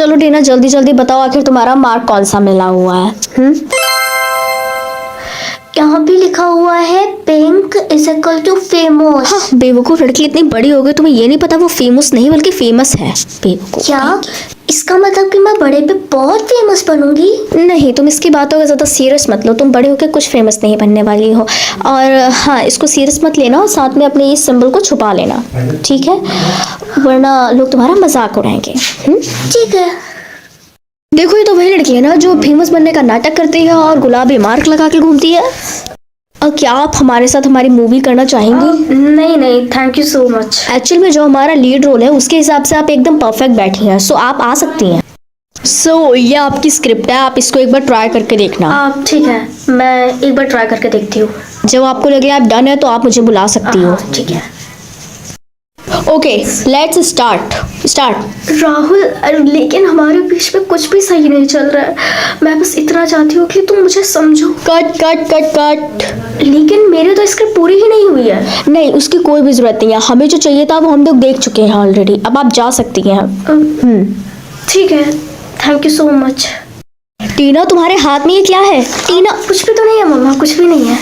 चलो टीना जल्दी जल्दी बताओ आखिर तुम्हारा मार्क कौन सा मिला हुआ है? यहाँ भी लिखा हुआ है pink is equal to famous. हाँ, बेवकूफ लड़की, इतनी बड़ी हो गई तुम्हें ये नहीं पता वो फेमस नहीं बल्कि फेमस है। बेवकूफ। क्या इसका मतलब कि मैं बड़े पे बहुत फेमस बनूंगी? नहीं, तुम इसकी बातों का ज़्यादा सीरियस मत लो, तुम बड़े होकर कुछ फेमस नहीं बनने वाली हो। और हाँ, इसको सीरियस मत लेना और साथ में अपने इस सिंबल को छुपा लेना, ठीक है? वरना लोग तुम्हारा मजाक उड़ाएंगे। ठीक है। देखो ये तो वही लड़की है ना जो फेमस बनने का नाटक करती है और गुलाबी मार्क लगा के घूमती है। और क्या आप हमारे साथ हमारी मूवी करना चाहेंगी? नहीं नहीं, thank you so much. Actual में जो हमारा लीड रोल है उसके हिसाब से आप एकदम परफेक्ट बैठी हैं, सो आप आ सकती हैं। सो ये आपकी स्क्रिप्ट है, आप इसको एक बार ट्राई करके देखना। ठीक है, मैं एक बार ट्राई करके देखती हूँ। जब आपको लगे आप डन है तो आप मुझे बुला सकती हो। ठीक है। Okay, let's start. राहुल, लेकिन हमारे बीच में कुछ भी सही नहीं चल रहा है। मैं बस इतना चाहती हूँ कि तुम मुझे समझो। कट। लेकिन मेरे तो स्क्रिप्ट पूरी ही नहीं हुई है। नहीं, उसकी कोई भी जरूरत नहीं है, हमें जो चाहिए था वो हम लोग देख चुके हैं ऑलरेडी। अब आप जा सकती हैं। ठीक है, थैंक यू सो मच। टीना तुम्हारे हाथ में ये क्या है? टीना, कुछ भी तो नहीं है मम्मा, कुछ भी नहीं है।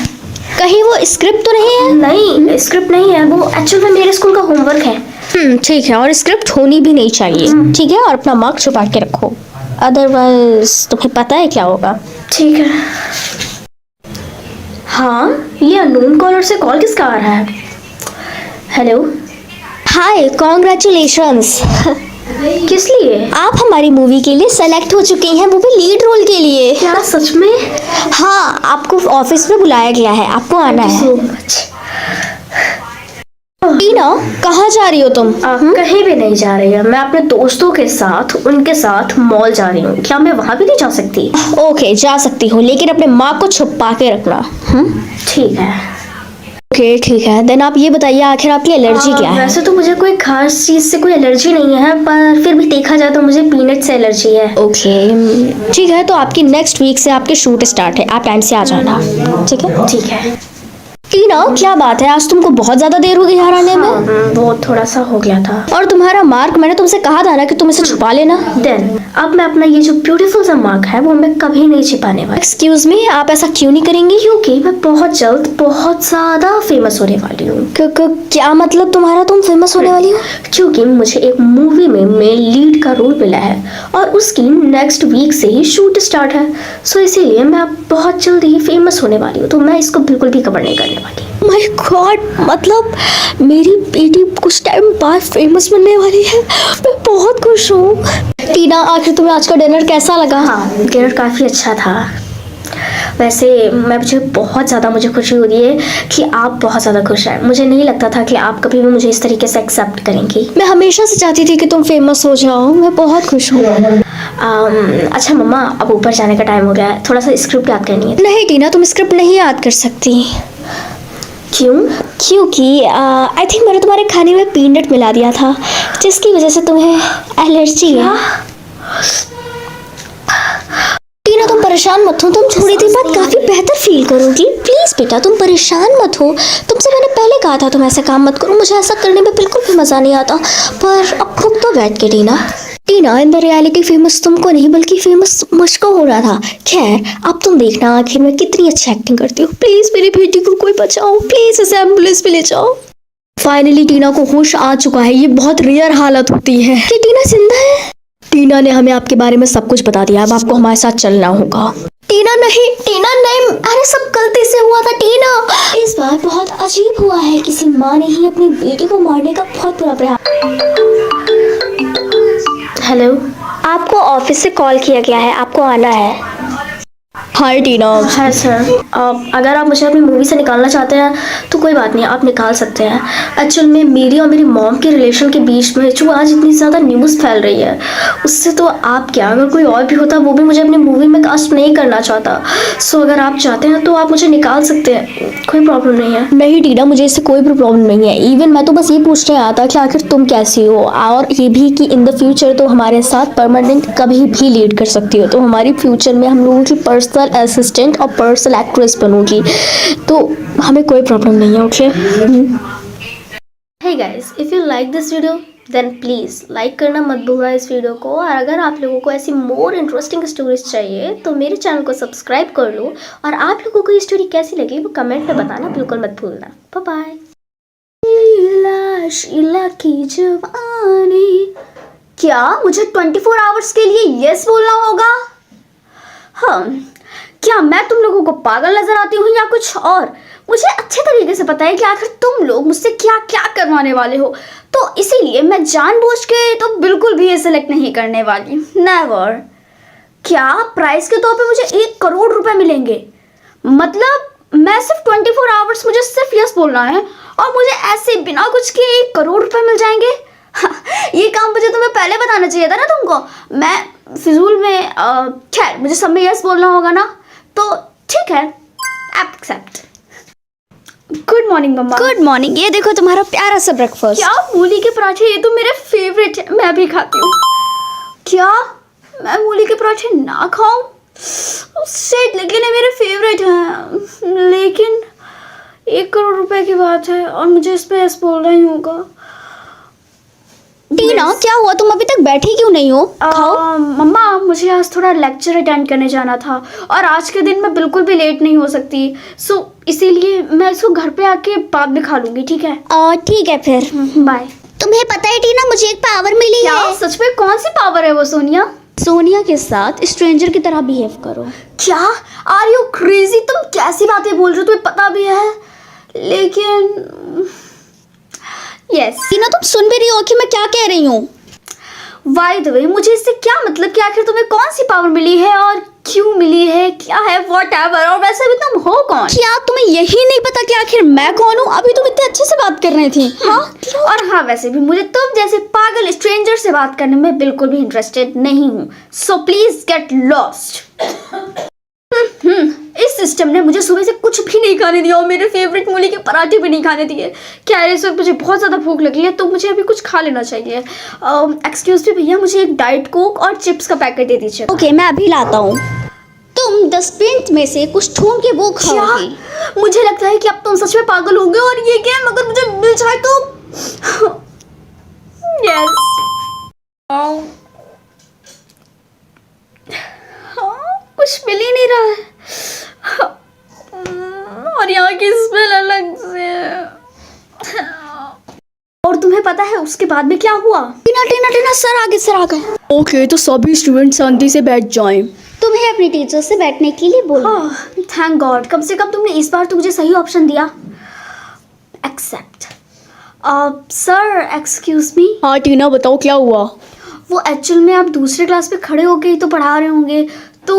कहीं वो स्क्रिप्ट तो नहीं है? नहीं, स्क्रिप्ट नहीं है, वो एक्चुअल में मेरे स्कूल का होमवर्क है। ठीक है, और स्क्रिप्ट होनी भी नहीं चाहिए, ठीक है? और अपना मार्क छुपा के रखो, अदरवाइज तुम्हें पता है क्या होगा। ठीक है। हाँ, ये अननोन कॉलर से कॉल किसका आ रहा है? हेलो। हाय, कॉन्ग्रेचुलेशंस। किस लिए? आप हमारी मूवी के लिए सेलेक्ट हो चुकी हैं, वो भी लीड रोल के लिए। क्या सच में? हाँ, आपको ऑफिस में बुलाया गया है, आपको आना है। सो मच। टीना, कहाँ जा रही हो तुम? कहीं भी नहीं जा रही है, मैं अपने दोस्तों के साथ उनके साथ मॉल जा रही हूँ। क्या मैं वहाँ भी नहीं जा सकती? ओके, जा सकती हो, लेकिन अपने मार्क को छुपा के रखना। ठीक है। ओके, ठीक है। देन आप ये बताइए आखिर आपकी एलर्जी क्या है? वैसे तो मुझे कोई खास चीज से कोई एलर्जी नहीं है, पर फिर भी देखा जाए तो मुझे पीनट से एलर्जी है। ओके, ठीक है। तो आपकी नेक्स्ट वीक से आपके शूट स्टार्ट है, आप टाइम से आ जाना, ठीक है? ठीक है। टीना, क्या बात है, आज तुमको बहुत ज्यादा देर हो गई यहाँ आने में? वो थोड़ा सा हो गया था। और तुम्हारा मार्क, मैंने तुमसे कहा था ना कि तुम इसे छुपा लेना। देन अब मैं अपना ये जो ब्यूटीफुल सा मार्क है वो मैं कभी नहीं छिपाने वाली। एक्सक्यूज मी, आप ऐसा क्यों नहीं करेंगी? क्योंकि मैं बहुत जल्द बहुत ज्यादा फेमस होने वाली हूँ। क्या मतलब तुम्हारा, तुम फेमस होने वाली हो? क्योंकि मुझे एक मूवी में मेन लीड का रोल मिला है और उसकी नेक्स्ट वीक से ही शूट स्टार्ट है। सो इसीलिए मैं अब बहुत जल्द ही फेमस होने वाली हूँ, तो मैं इसको बिल्कुल भी कवर नहीं करने वाली। माय गॉड, मतलब मेरी बेटी कुछ टाइम बाद फेमस बनने वाली है, मैं बहुत खुश हूँ। टीना, आखिर तुम्हें आज का डिनर कैसा लगा? हाँ, डिनर काफ़ी अच्छा था। वैसे बहुत ज़्यादा मुझे खुशी हो रही है कि आप बहुत ज़्यादा खुश हैं। मुझे नहीं लगता था कि आप कभी भी मुझे इस तरीके से एक्सेप्ट करेंगी। मैं हमेशा से चाहती थी कि तुम फेमस हो जाओ, मैं बहुत खुश हूँ। अच्छा मम्मा, अब ऊपर जाने का टाइम हो गया है, थोड़ा सा स्क्रिप्ट याद करनी है। नहीं टीना, तुम स्क्रिप्ट नहीं याद कर सकती। क्यों? क्योंकि आई थिंक मैंने तुम्हारे खाने में पीनट मिला दिया था, जिसकी वजह से तुम्हें एलर्जी है। टीना, तुम परेशान मत हो, तुम थोड़ी देर बाद काफ़ी बेहतर फील करोगी। प्लीज़ बेटा, तुम परेशान मत हो। तुमसे मैंने पहले कहा था तुम ऐसा काम मत करो, मुझे ऐसा करने में बिल्कुल भी मज़ा नहीं आता। पर अब खुद तो बैठ के टीना, इन द रियलिटी फेमस तुमको नहीं बल्कि फेमस मुझको हो रहा था। खैर, अब तुम देखना आखिर मैं कितनी अच्छी एक्टिंग करती हूँ। प्लीज़ मेरी बेटी को कोई बचाओ, प्लीज़ इसे एम्बुलेंस पे ले जाओ। फाइनली टीना को होश आ चुका है। ये बहुत रेयर हालत होती है कि टीना जिंदा है। टीना ने हमें आपके बारे में सब कुछ बता दिया, अब आपको हमारे साथ चलना होगा। टीना नहीं, अरे सब गलती से हुआ था टीना। इस बार बहुत अजीब हुआ है, किसी माँ ने ही अपनी बेटी को मारने का बहुत बुरा प्रयास। हेलो, आपको ऑफिस से कॉल किया गया है, आपको आना है। हाय टीना। हाय सर, अगर आप मुझे अपनी मूवी से निकालना चाहते हैं तो कोई बात नहीं, आप निकाल सकते हैं। एक्चुअल में मेरी और मेरी मॉम के रिलेशन के बीच में जो आज इतनी ज़्यादा न्यूज़ फैल रही है, उससे तो आप क्या, अगर कोई और भी होता वो भी मुझे अपनी मूवी में कास्ट नहीं करना चाहता। सो अगर आप चाहते हैं तो आप मुझे निकाल सकते हैं, कोई प्रॉब्लम नहीं है। नहीं टीना, मुझे इससे कोई भी प्रॉब्लम नहीं है। इवन मैं तो बस ये पूछने आया था कि आखिर तुम कैसी हो, और ये भी कि इन द फ्यूचर तो हमारे साथ परमानेंट कभी भी लीड कर सकती हो। तो हमारी फ्यूचर में हम लोगों की पर्सनल असिस्टेंट और पर्सनल एक्ट्रेस बनूंगी, तो हमें कोई प्रॉब्लम नहीं है। Okay? Hey guys, if you like this video, then please like करना मत भूलना इस वीडियो को। और अगर आप लोगों को ऐसी मोर इंटरेस्टिंग स्टोरीज चाहिए तो मेरे चैनल को सब्सक्राइब कर लो। और आप लोगों को ये स्टोरी कैसी लगी वो कमेंट में बताना बिल्कुल मत भूलना। Bye bye. शीला की जवानी। क्या मुझे 24 आवर्स के लिए यस बोलना होगा? हाँ, क्या मैं तुम लोगों को पागल नजर आती हूँ या कुछ और? मुझे अच्छे तरीके से पता है कि आखिर तुम लोग मुझसे क्या क्या करवाने वाले हो, तो इसीलिए मैं जानबूझ के तो बिल्कुल भी ये सिलेक्ट नहीं करने वाली। नेवर। क्या प्राइस के तौर पे मुझे 1 करोड़ रुपए मिलेंगे? मतलब मैं सिर्फ 24 आवर्स मुझे सिर्फ यस बोलना है और मुझे ऐसे बिना कुछ के 1 करोड़ रुपए मिल जाएंगे? ये काम मुझे तुम्हें पहले बताना चाहिए था ना तुमको। मैं फिजूल में खैर मुझे सब में यस बोलना होगा ना, तो ठीक है, एक्सेप्ट। गुड मॉर्निंग मम्मा। Good morning. ये देखो तुम्हारा प्यारा सा ब्रेकफास्ट। क्या मूली के पराठे? ये तो मेरे फेवरेट है, मैं भी खाती हूँ। क्या मैं मूली के पराठे ना खाऊं? शिट, लेकिन ये मेरे फेवरेट हैं। लेकिन 1 करोड़ रुपए की बात है और मुझे इस पे यस बोलना ही होगा। टीना, क्या हुआ? तुम अभी तक बैठी क्यों नहीं हो? खाओ। मम्मा, मुझे आज थोड़ा लेक्चर अटेंड करने जाना था और आज के दिन मैं बिल्कुल भी लेट नहीं हो सकती, सो इसीलिए मैं इसको घर पे आके बाद में खा लूंगी, ठीक है? ठीक है फिर। बाय। तुम्हें पता है टीना, मुझे एक पावर मिली क्या है। सच में? कौन सी पावर है वो सोनिया? सोनिया के साथ स्ट्रेंजर की तरह बिहेव करो। क्या? Are you crazy? तुम कैसी बातें बोल रहे हो? तुम्हें पता भी है, लेकिन यस। टीना, तुम सुन भी रही हो कि मैं क्या कह रही हूँ? बाय द वे, मुझे इससे क्या मतलब कि आखिर तुम्हें कौन सी पावर मिली है और क्यों मिली है, क्या है, व्हाटएवर। और वैसे भी तुम हो कौन? क्या तुम्हें यही नहीं पता कि आखिर मैं कौन हूँ? अभी तुम इतने अच्छे से बात कर रही थी। हाँ, और हाँ, वैसे भी मुझे तुम जैसे पागल स्ट्रेंजर से बात करने में बिल्कुल भी इंटरेस्टेड नहीं हूँ, सो प्लीज गेट लॉस्ट। इस सिस्टम ने मुझे सुबह से कुछ भी नहीं खाने दिया और मेरे फेवरेट मूली के पराठे भी नहीं खाने दिए। क्या है, इस वक्त मुझे बहुत ज़्यादा भूख लगी है तो मुझे अभी कुछ खा लेना चाहिए। एक्सक्यूज मी भैया, मुझे एक डाइट कोक और चिप्स का पैकेट दे दीजिए। ओके, मैं अभी लाता हूँ। तुम डस्टबिन में से कुछ ढूंढ के वो खाओगी। मुझे लगता है कि अब तुम सच में पागल हो गए और ये गेम अगर मुझे मिल जाए तो यस। कुछ मिल ही नहीं रहा है और यहाँ की स्मेल अलग से है। और तुम्हें पता है उसके बाद में क्या हुआ? टीना टीना टीना, सर आ गए। ओके, तो सभी स्टूडेंट शांति से बैठ जाएं। तुम्हें अपनी टीचर से बैठने के लिए बोला। थैंक गॉड, कम से कम तुमने इस बार तो मुझे सही ऑप्शन दिया। एक्सेप्ट। Sir excuse me. हाँ टीना, बताओ क्या हुआ? वो एक्चुअल में आप दूसरे क्लास पे खड़े होके ही तो पढ़ा रहे होंगे, तो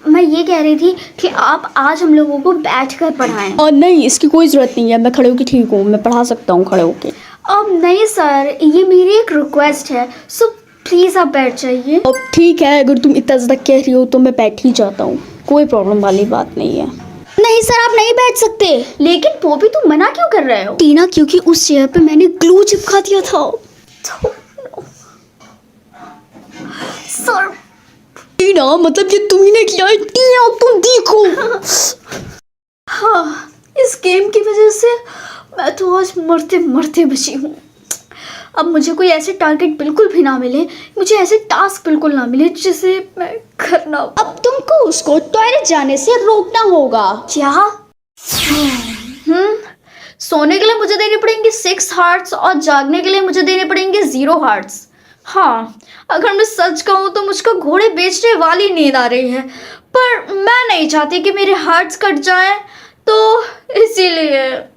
मैं ये कह रही थी कि आप आज हम लोगों को बैठ कर पढ़ाएं। और नहीं, इसकी कोई ज़रूरत नहीं है, मैं खड़े होके ठीक हूँ, मैं पढ़ा सकता हूँ खड़े होके। अब नहीं सर, ये मेरी एक रिक्वेस्ट है, सो प्लीज़ आप बैठ जाइए। अब ठीक है, अगर तुम इतना ज़्यादा कह रही हो तो मैं बैठ ही जाता हूँ, कोई प्रॉब्लम वाली बात नहीं है। नहीं सर, आप नहीं बैठ सकते। लेकिन वो भी तुम मना क्यों कर रहे हो? टीना, क्योंकि उस चेयर पे मैंने ग्लू चिपका दिया था। सर टीना, मतलब ये तुम ही ने किया है? टीना, तुम देखो। हाँ, इस गेम की वजह से मैं तो आज मरते मरते बची हूँ। अब मुझे कोई ऐसे टारगेट बिल्कुल भी ना मिले, मुझे ऐसे टास्क बिल्कुल ना मिले जिसे मैं करना। अब तुमको उसको टॉयलेट जाने से रोकना होगा। क्या? सोने के लिए मुझे देने पड़ेंगे 6 हार्ट्स और जागने के लिए मुझे देने पड़ेंगे 0 हार्ट्स। हाँ, अगर मैं सच कहूँ तो मुझको घोड़े बेचने वाली नींद आ रही है, पर मैं नहीं चाहती कि मेरे हार्ट्स कट जाएं, तो इसीलिए।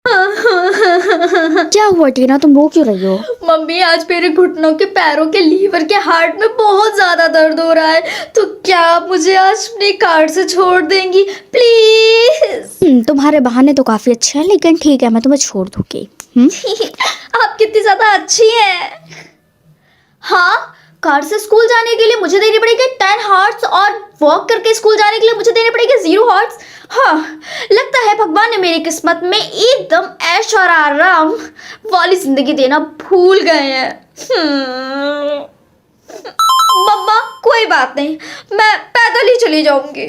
क्या हुआ टीना, तुम रो क्यों रही हो? मम्मी, आज मेरे घुटनों के, पैरों के, लीवर के, हार्ट में बहुत ज्यादा दर्द हो रहा है, तो क्या आप मुझे आज अपनी कार से छोड़ देंगी प्लीज? तुम्हारे बहाने तो काफी अच्छे हैं, लेकिन ठीक है, मैं तुम्हें छोड़ दूंगी। आप कितनी ज्यादा अच्छी हैं। हाँ, कार से स्कूल जाने के लिए मुझे देने पड़ेंगे 10 हार्ट्स और वॉक करके स्कूल जाने के लिए मुझे देने पड़ेंगे 0 हार्ट्स। हाँ, लगता है भगवान ने मेरी किस्मत में एकदम ऐश और आराम वाली जिंदगी देना भूल गए हैं। मम्मा, कोई बात नहीं, मैं पैदल ही चली जाऊंगी।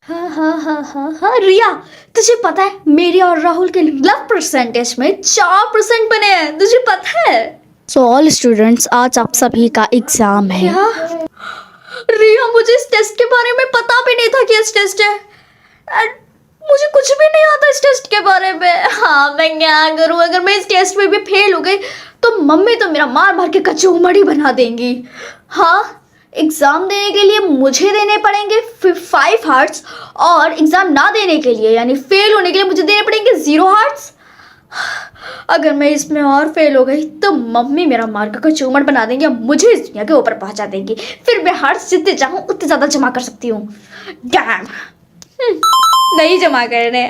हाँ रिया, तुझे पता है मेरी और राहुल के लव परसेंटेज में 4% बने हैं, तुझे पता है? सो ऑल स्टूडेंट्स, आज आप सभी का एग्जाम है। क्या? रिया, मुझे इस टेस्ट के बारे में पता भी नहीं था कि इस टेस्ट है। And मुझे कुछ भी नहीं आता इस टेस्ट के बारे में। हाँ, मैं क्या करूँ? अगर मैं इस टेस्ट में भी फेल हो गई तो मम्मी तो मेरा मार मार के कचौमड़ी बना देंगी। हाँ, एग्ज़ाम देने के लिए मुझे देने पड़ेंगे 5 हार्ट्स और एग्ज़ाम ना देने के लिए यानी फेल होने के लिए मुझे देने पड़ेंगे 0 हार्ट्स। अगर मैं इसमें और फेल हो गई तो मम्मी मेरा मार का कचूमड़ बना देंगी और मुझे इस दुनिया के ऊपर पहुंचा देंगी। फिर मैं हार्ट्स जितने चाहूँ उतने ज़्यादा जमा कर सकती हूँ। डैम, नहीं जमा करने।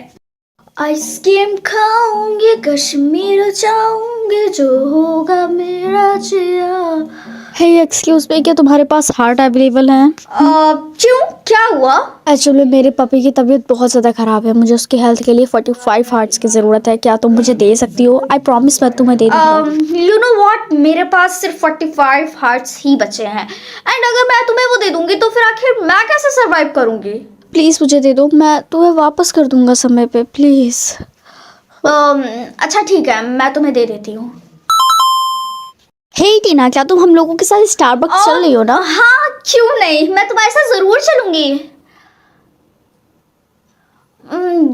आइसक्रीम खाऊंगी, कश्मीर जाऊंगी, जो होगा मेरा जिया। हे एक्सक्यूज मी, क्या तुम्हारे पास हार्ट अवेलेबल है? क्यों, क्या हुआ? एक्चुअली मेरे पपी की तबीयत बहुत ज़्यादा ख़राब है, मुझे उसकी हेल्थ के लिए 45 हार्ट्स की ज़रूरत है। क्या तुम मुझे दे सकती हो? आई प्रॉमिस मैं तुम्हें दे दूँगी। यू नो व्हाट, मेरे पास सिर्फ 45 हार्ट्स ही बचे हैं एंड अगर मैं तुम्हें वो दे दूँगी तो फिर आखिर मैं कैसे सर्वाइव करूँगी? प्लीज़ मुझे दे दो, मैं तुम्हें वापस कर दूँगा समय पे, प्लीज़। अच्छा ठीक है, मैं तुम्हें दे देती हूँ। हे टीना, क्या तुम हम लोगों के साथ स्टारबक्स चल रही हो ना? हाँ, क्यों नहीं, मैं तुम्हारे साथ जरूर चलूंगी।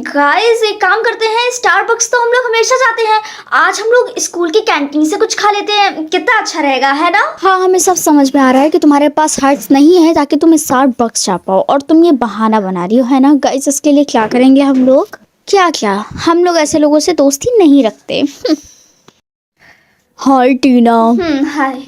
गाइस, एक काम करते हैं, स्टारबक्स तो हम लोग हमेशा जाते हैं, आज हम लोग स्कूल की कैंटीन से कुछ खा लेते हैं, कितना अच्छा रहेगा, है ना? हाँ, हमें सब समझ में आ रहा है कि तुम्हारे पास हार्ट्स नहीं है ताकि तुम स्टारबक्स जा पाओ और तुम ये बहाना बना रही हो, है ना? गाइस, इसके लिए क्या करेंगे हम लोग? क्या हम लोग ऐसे लोगों से दोस्ती नहीं रखते। हाय टीना। हाय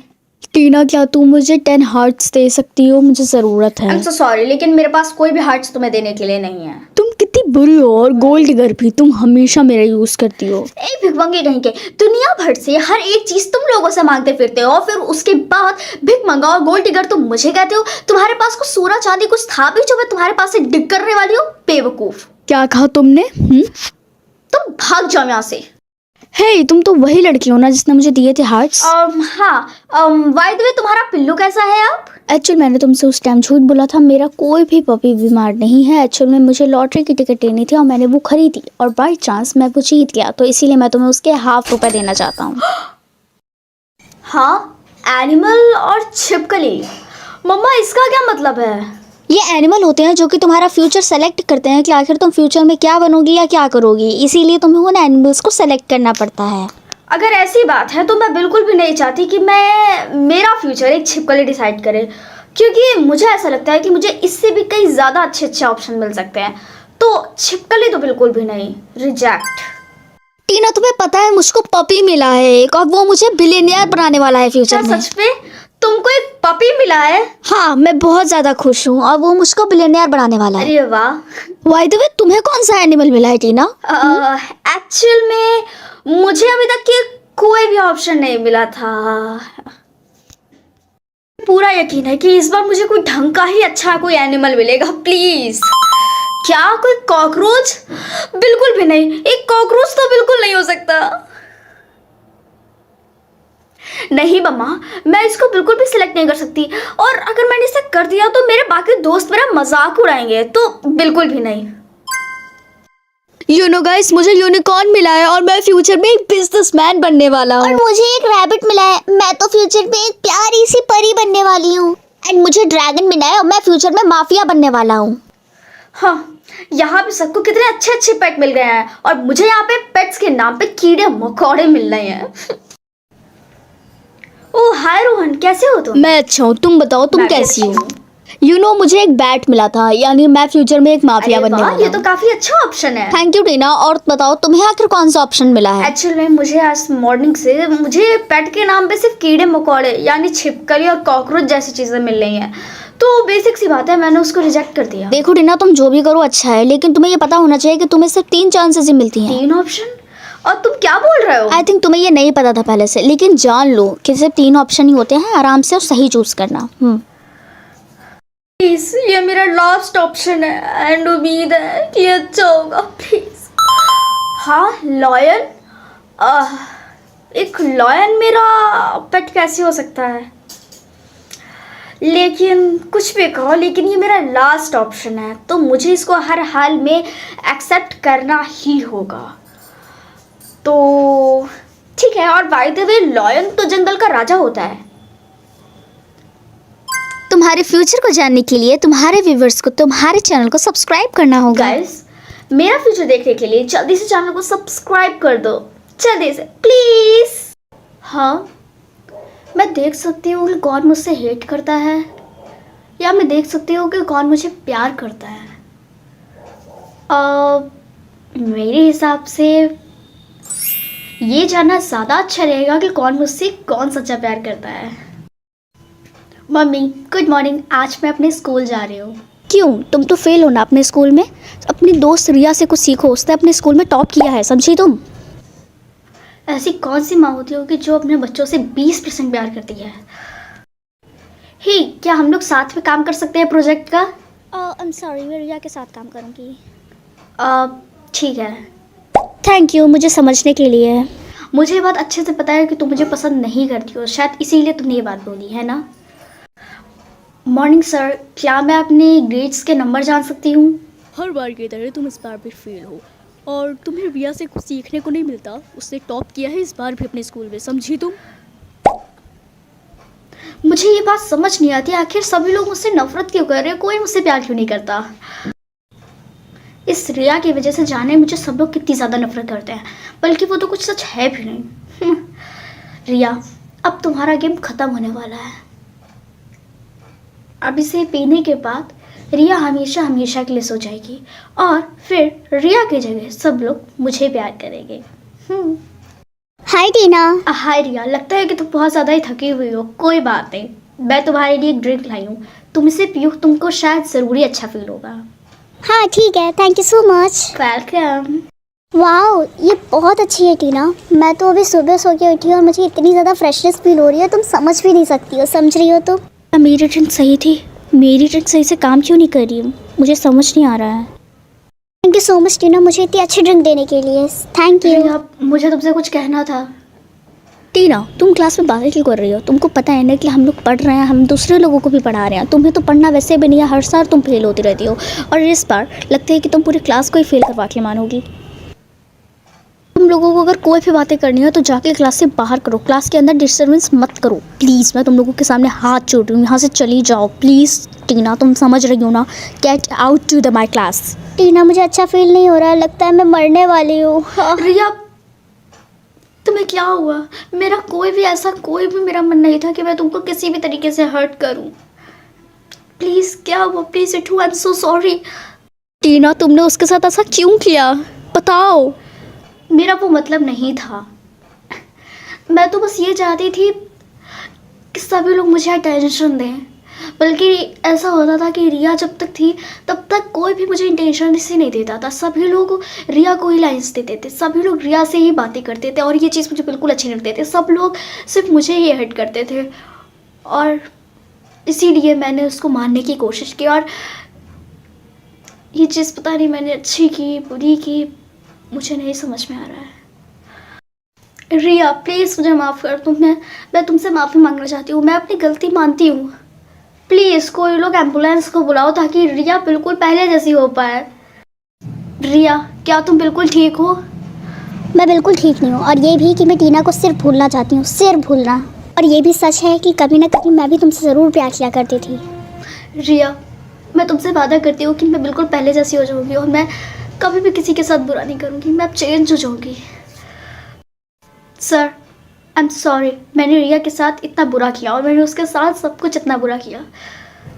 टीना, क्या तुम मुझे 10 हार्ट्स दे सकती हो? मुझे ज़रूरत है। I'm so sorry, लेकिन मेरे पास कोई भी हार्ट्स तुम्हें देने के लिए नहीं है। तुम कितनी बुरी हो और गोल्ड डिगर भी, तुम हमेशा मेरा यूज़ करती हो। ए भिखमंगे कहीं के, दुनिया भर से हर एक चीज़ तुम लोगों से मांगते फिरते हो और फिर उसके बाद भिखमंगा और गोल्ड डिगर तुम मुझे कहते हो। तुम्हारे पास कुछ सोना चांदी कुछ था भी जो मैं तुम्हारे पास से डिग करने वाली हूँ? बेवकूफ़। क्या कहा तुमने? तुम भाग जाओ यहाँ से। हे, तुम तो वही लड़की हो ना जिसने मुझे दिए थे हार्ट्स? हाँ, बाय द वे तुम्हारा पिल्लू कैसा है अब? एक्चुअली मैंने तुमसे उस टाइम झूठ बोला था, मेरा कोई भी पपी बीमार नहीं है। एक्चुअली में मुझे लॉटरी की टिकट लेनी थी और मैंने वो खरीदी और बाई चांस मैं वो जीत गया, तो इसीलिए मैं तुम्हें उसके ₹1/2 देना चाहता हूँ। हाँ, एनिमल और छिपकली। मम्मा, इसका क्या मतलब है? ये एनिमल होते हैं जो कि तुम्हारा फ्यूचर सेलेक्ट करते हैं कि आखिर तुम फ्यूचर में क्या बनोगी या क्या करोगी, इसीलिए तुम्हें उन एनिमल्स को सेलेक्ट करना पड़ता है। अगर ऐसी बात है तो मैं बिल्कुल भी नहीं चाहती कि मेरा फ्यूचर एक छिपकली डिसाइड करे, क्योंकि मुझे ऐसा लगता है कि मुझे इससे भी कई ज़्यादा अच्छे ऑप्शन मिल सकते हैं, तो छिपकली तो बिल्कुल भी नहीं, रिजेक्ट। टीना, तुम्हें पता है मुझको पपी मिला है एक और वो मुझे बिलियनियर बनाने वाला है फ्यूचर में। सच में? तुमको एक पपी मिला है? हाँ, मैं बहुत ज़्यादा खुश हूँ और वो मुझको बिलियनियर बनाने वाला है। अरे वाह। बाय द वे, तुम्हें कौन सा एनिमल मिला है टीना? एक्चुअल में मुझे अभी तक ये कोई भी ऑप्शन नहीं मिला था। पूरा यकीन है कि इस बार मुझे कोई ढंग का ही अच्छा कोई एनिमल मिलेगा, प्लीज। क्या कोई कॉकरोच? बिल्कुल भी नहीं, एक कॉकरोच तो बिल्कुल नहीं हो सकता। नहीं मम्मा, मैं इसको बिल्कुल भी सिलेक्ट नहीं कर सकती और अगर मैंने इसे कर दिया तो मेरे बाकी दोस्त मेरा मजाक उड़ाएंगे, तो बिल्कुल भी नहीं। यू नो गाइस, मुझे यूनिकॉर्न मिला है और मैं फ्यूचर में एक बिजनेसमैन बनने वाला हूँ। और मुझे एक रैबिट मिला है, मैं तो फ्यूचर में एक प्यारी सी परी बनने वाली हूँ। एंड मुझे ड्रैगन मिला है और मैं फ्यूचर में माफिया बनने वाला हूँ। हाँ, यहाँ पे सबको कितने अच्छे अच्छे पेट मिल गए हैं और मुझे यहाँ पे पेट्स के नाम पे कीड़े मकोड़े मिल रहे हैं। ओह हाय रोहन, कैसे हो तुम? मैं अच्छा हूँ, तुम बताओ तुम कैसी हो? यू नो, मुझे एक बैट मिला था, यानी मैं फ्यूचर में एक माफिया बनने वाला हूँ। ये तो काफी अच्छा ऑप्शन है। थैंक यू टीना। और बताओ तुम्हें आखिर कौन सा ऑप्शन मिला है? एक्चुअली में मुझे आज मॉर्निंग से मुझे पेट के नाम पे सिर्फ कीड़े मकोड़े यानी छिपकली और कॉकरोच जैसी चीजें मिल रही हैं, तो बेसिक सी बात है, मैंने उसको रिजेक्ट कर दिया। देखो टीना, तुम जो भी करो अच्छा है, लेकिन तुम्हें ये पता होना चाहिए कि तुम्हें सिर्फ 3 चांसेस ही मिलती हैं। 3 ऑप्शन? और तुम क्या बोल रहे हो? आई थिंक तुम्हें ये नहीं पता था पहले से, लेकिन जान लो कि सिर्फ 3 ऑप्शन ही होते हैं, आराम से और सही चूज करना। प्लीज, ये मेरा लास्ट ऑप्शन है एंड उम्मीद है कि अच्छा होगा, प्लीज। हाँ, लॉयन। एक लॉयन मेरा पेट कैसे हो सकता है? लेकिन कुछ भी कहो, लेकिन ये मेरा लास्ट ऑप्शन है, तो मुझे इसको हर हाल में एक्सेप्ट करना ही होगा। तो ठीक है। और बाय द वे, लॉयन तो जंगल का राजा होता है। तुम्हारे फ्यूचर को जानने के लिए तुम्हारे व्यूवर्स को तुम्हारे चैनल को सब्सक्राइब करना होगा। गाइस, मेरा फ्यूचर देखने के लिए जल्दी से चैनल को सब्सक्राइब कर दो, जल्दी से प्लीज। हाँ, मैं देख सकती हूँ कि कौन मुझसे हेट करता है, या मैं देख सकती हूँ कि कौन मुझे प्यार करता है। मेरे हिसाब से ये जानना ज़्यादा अच्छा रहेगा कि कौन मुझसे कौन सच्चा प्यार करता है। Mummy, good morning. आज मैं अपने स्कूल जा रही हूँ। क्यों? तुम तो फेल हो ना अपने स्कूल में। अपनी दोस्त रिया से कुछ सीखो, उसने अपने स्कूल में टॉप किया है, समझी तुम? ऐसी कौन सी माँ होती होगी जो अपने बच्चों से 20% प्यार करती है। ही, क्या हम लोग साथ में काम कर सकते हैं प्रोजेक्ट का? आई एम सॉरी, मैं रिया के साथ काम करूँगी। ठीक है। थैंक यू मुझे समझने के लिए। मुझे ये बात अच्छे से पता है कि तुम मुझे पसंद नहीं करती हो, शायद इसीलिए तुमने ये बात बोली है ना। मॉर्निंग सर, क्या मैं अपने ग्रेड्स के नंबर जान सकती हूँ? हर बार की तरह तुम इस बार भी फेल हो, और तुम्हें रिया से कुछ सीखने को नहीं मिलता। उसने टॉप किया है इस बार भी अपने स्कूल में, समझी तुम? मुझे ये बात समझ नहीं आती, आखिर सभी लोग मुझसे नफरत क्यों कर रहे हैं, कोई मुझसे प्यार क्यों नहीं करता। इस रिया की वजह से जाने मुझे सब लोग कितनी ज़्यादा नफरत करते हैं, बल्कि वो तो कुछ सच है भी नहीं। रिया, अब तुम्हारा गेम ख़त्म होने वाला है। अब इसे पीने के बाद रिया हमेशा हमेशा के लिए सो जाएगी, और फिर रिया की जगह सब लोग मुझे प्यार करेंगे। हाय टीना। हाय रिया, लगता है कि तुम बहुत ज़्यादा ही थकी हुई हो। कोई बात नहीं, मैं तुम्हारे लिए एक ड्रिंक लाई हूँ, तुम इसे पियो, तुमको शायद ज़रूरी अच्छा फील होगा। हाँ ठीक है, thank you so much. Welcome. Wow, ये बहुत अच्छी है टीना। मैं तो अभी सुबह सो के उठी हूँ और मुझे इतनी ज़्यादा फ्रेशनेस फील हो रही है, तुम समझ भी नहीं सकती हो। समझ रही हो तो? मेरी ड्रिंक सही थी, मेरी ड्रिंक सही से काम क्यों नहीं कर रही हूँ, मुझे समझ नहीं आ रहा है। थैंक यू सो मच टीना, मुझे इतनी अच्छी ड्रिंक देने के लिए। Thank you. रिया, मुझे तुमसे कुछ कहना था। टीना, तुम क्लास में बातें क्यों कर रही हो? तुमको पता है ना कि हम लोग पढ़ रहे हैं, हम दूसरे लोगों को भी पढ़ा रहे हैं। तुम्हें तो पढ़ना वैसे भी नहीं है, हर साल तुम फेल होती रहती हो, और इस बार लगता है कि तुम पूरी क्लास को ही फेल करवा के मानोगी। तुम लोगों को अगर कोई भी बातें करनी हो तो जाके क्लास से बाहर करो, क्लास के अंदर डिस्टर्बेंस मत करो प्लीज़। मैं तुम लोगों के सामने हाथ जोड़ रही हूँ, यहाँ से चली जाओ प्लीज़। टीना, तुम समझ रही हो ना? Get out to the my class. Tina, मुझे अच्छा फील नहीं हो रहा है, लगता है मैं मरने वाली हूँ। रिया, तुम्हें क्या हुआ? मेरा कोई भी मेरा मन नहीं था कि मैं तुमको किसी भी तरीके से हर्ट करूं। प्लीज़, क्या हुआ? प्लीज़ इटू, I am so sorry. Tina, तुमने उसके साथ ऐसा क्यों किया, बताओ। मेरा वो मतलब नहीं था, मैं तो बस ये चाहती थी कि सभी लोग मुझे अटेंशन दें। बल्कि ऐसा होता था कि रिया जब तक थी तब तक कोई भी मुझे अटेंशन से नहीं देता था, सभी लोग रिया को ही लाइन्स देते थे, सभी लोग रिया से ही बातें करते थे, और ये चीज़ मुझे बिल्कुल अच्छी नहीं लगती थी। सब लोग सिर्फ मुझे ही हर्ट करते थे, और इसीलिए मैंने उसको मारने की कोशिश की। और ये चीज़ पता नहीं मैंने अच्छी की बुरी की, मुझे नहीं समझ में आ रहा है। रिया प्लीज़ मुझे माफ़ कर दो, मैं तुमसे माफ़ी मांगना चाहती हूँ, मैं अपनी गलती मानती हूँ। प्लीज़ कोई लोग एम्बुलेंस को बुलाओ ताकि रिया बिल्कुल पहले जैसी हो पाए। रिया, क्या तुम बिल्कुल ठीक हो? मैं बिल्कुल ठीक नहीं हूँ, और ये भी कि मैं टीना को सिर्फ भूलना चाहती हूँ, सिर्फ भूलना। और ये भी सच है कि कभी ना कभी मैं भी तुमसे ज़रूर प्यार किया करती थी। रिया, मैं तुमसे वादा करती हूँ कि मैं बिल्कुल पहले जैसी हो जाऊँगी, और मैं कभी भी किसी के साथ बुरा नहीं करूँगी, मैं अब चेंज हो जाऊँगी। सर, आई एम सॉरी, मैंने रिया के साथ इतना बुरा किया, और मैंने उसके साथ सब कुछ इतना बुरा किया।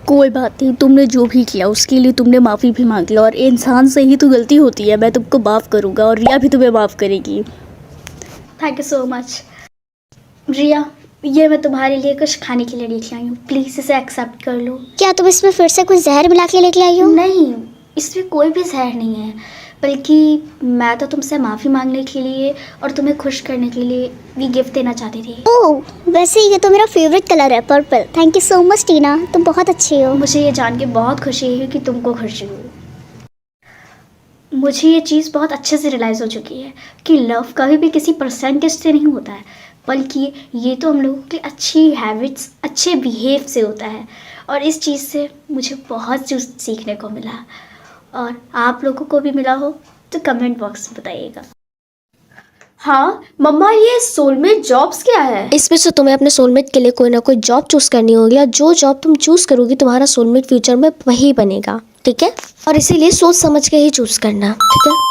कोई बात नहीं, तुमने जो भी किया उसके लिए तुमने माफ़ी भी मांग ली, और इंसान से ही तो गलती होती है। मैं तुमको माफ़ करूँगा, और रिया भी तुम्हें माफ़ करेगी। Thank you so much. Riya, ये मैं तुम्हारे लिए कुछ खाने के लिए लेके आई हूँ, प्लीज़ इसे एक्सेप्ट कर लो। क्या तुम इसमें फिर से कुछ जहर मिला के लेके आई हो? नहीं, इसमें कोई भी जहर नहीं है, बल्कि मैं तो तुमसे माफ़ी मांगने के लिए और तुम्हें खुश करने के लिए भी गिफ्ट देना चाहती थी। ओह, वैसे ये तो मेरा फेवरेट कलर है, purple. Thank you so much Tina, तुम बहुत अच्छी हो। मुझे ये जान के बहुत खुशी है कि तुमको खुशी हो। मुझे ये चीज़ बहुत अच्छे से रियलाइज़ हो चुकी है कि लव कभी भी किसी परसेंटेज से नहीं होता है, बल्कि ये तो हम लोगों की अच्छी हैबिट्स, अच्छे बिहेव से होता है। और इस चीज़ से मुझे बहुत कुछ सीखने को मिला, और आप लोगों को भी मिला हो तो कमेंट बॉक्स में बताइएगा। हाँ मम्मा, ये सोलमेट जॉब्स क्या है? इसमें से तुम्हें अपने सोलमेट के लिए कोई ना कोई जॉब चूज करनी होगी, और जो जॉब तुम चूज करोगी तुम्हारा सोलमेट फ्यूचर में वही बनेगा, ठीक है? और इसीलिए सोच समझ के ही चूज करना, ठीक है?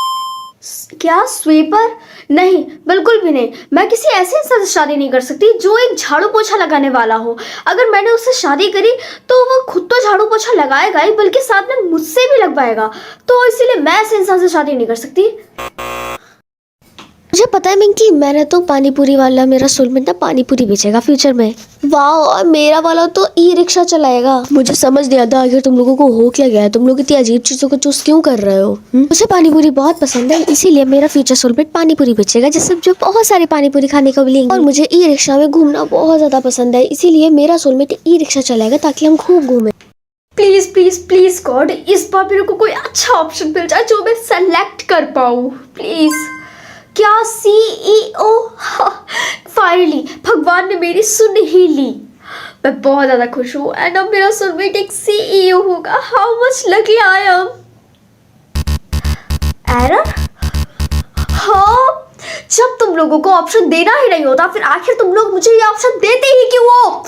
क्या स्वीपर? नहीं, बिल्कुल भी नहीं। मैं किसी ऐसे इंसान से शादी नहीं कर सकती जो एक झाड़ू पोछा लगाने वाला हो। अगर मैंने उससे शादी करी तो वो खुद तो झाड़ू पोछा लगाएगा ही, बल्कि साथ में मुझसे भी लगवाएगा। तो इसीलिए मैं ऐसे इंसान से शादी नहीं कर सकती। मुझे पता है मिंकी, मैंने तो पानी पूरी वाला मेरा सोलमेट ना पानी पूरी बेचेगा फ्यूचर में। वाह, और मेरा वाला तो ई रिक्शा चलाएगा। मुझे समझ नहीं आता आखिर तुम लोगों को हो क्या गया है, तुम लोग इतनी अजीब चीजों को चूज क्यों कर रहे हो? मुझे पानी पूरी बहुत पसंद है, इसीलिए मेरा फ्यूचर सोलमेट पानी पूरी बेचेगा, जिससे मुझे बहुत सारी पानी पूरी खाने को मिलेंगी। और मुझे ई रिक्शा में घूमना बहुत ज्यादा पसंद है, इसीलिए मेरा सोलमेट ई रिक्शा चलाएगा ताकि हम खूब घूमे। प्लीज प्लीज प्लीज गॉड, इस बार मेरे को कोई अच्छा ऑप्शन मिल जाए जो मैं सेलेक्ट कर पाऊँ प्लीज। क्या CEO? फाइनली भगवान ने मेरी सुन ही ली। मैं बहुत ज़्यादा खुश हूँ, एंड अब मेरा सोलमेट एक CEO होगा। How much lucky I am. Error? हाँ, जब तुम लोगों को ऑप्शन देना ही नहीं होता, फिर आखिर तुम लोग मुझे ये ऑप्शन देते ही क्यों हो?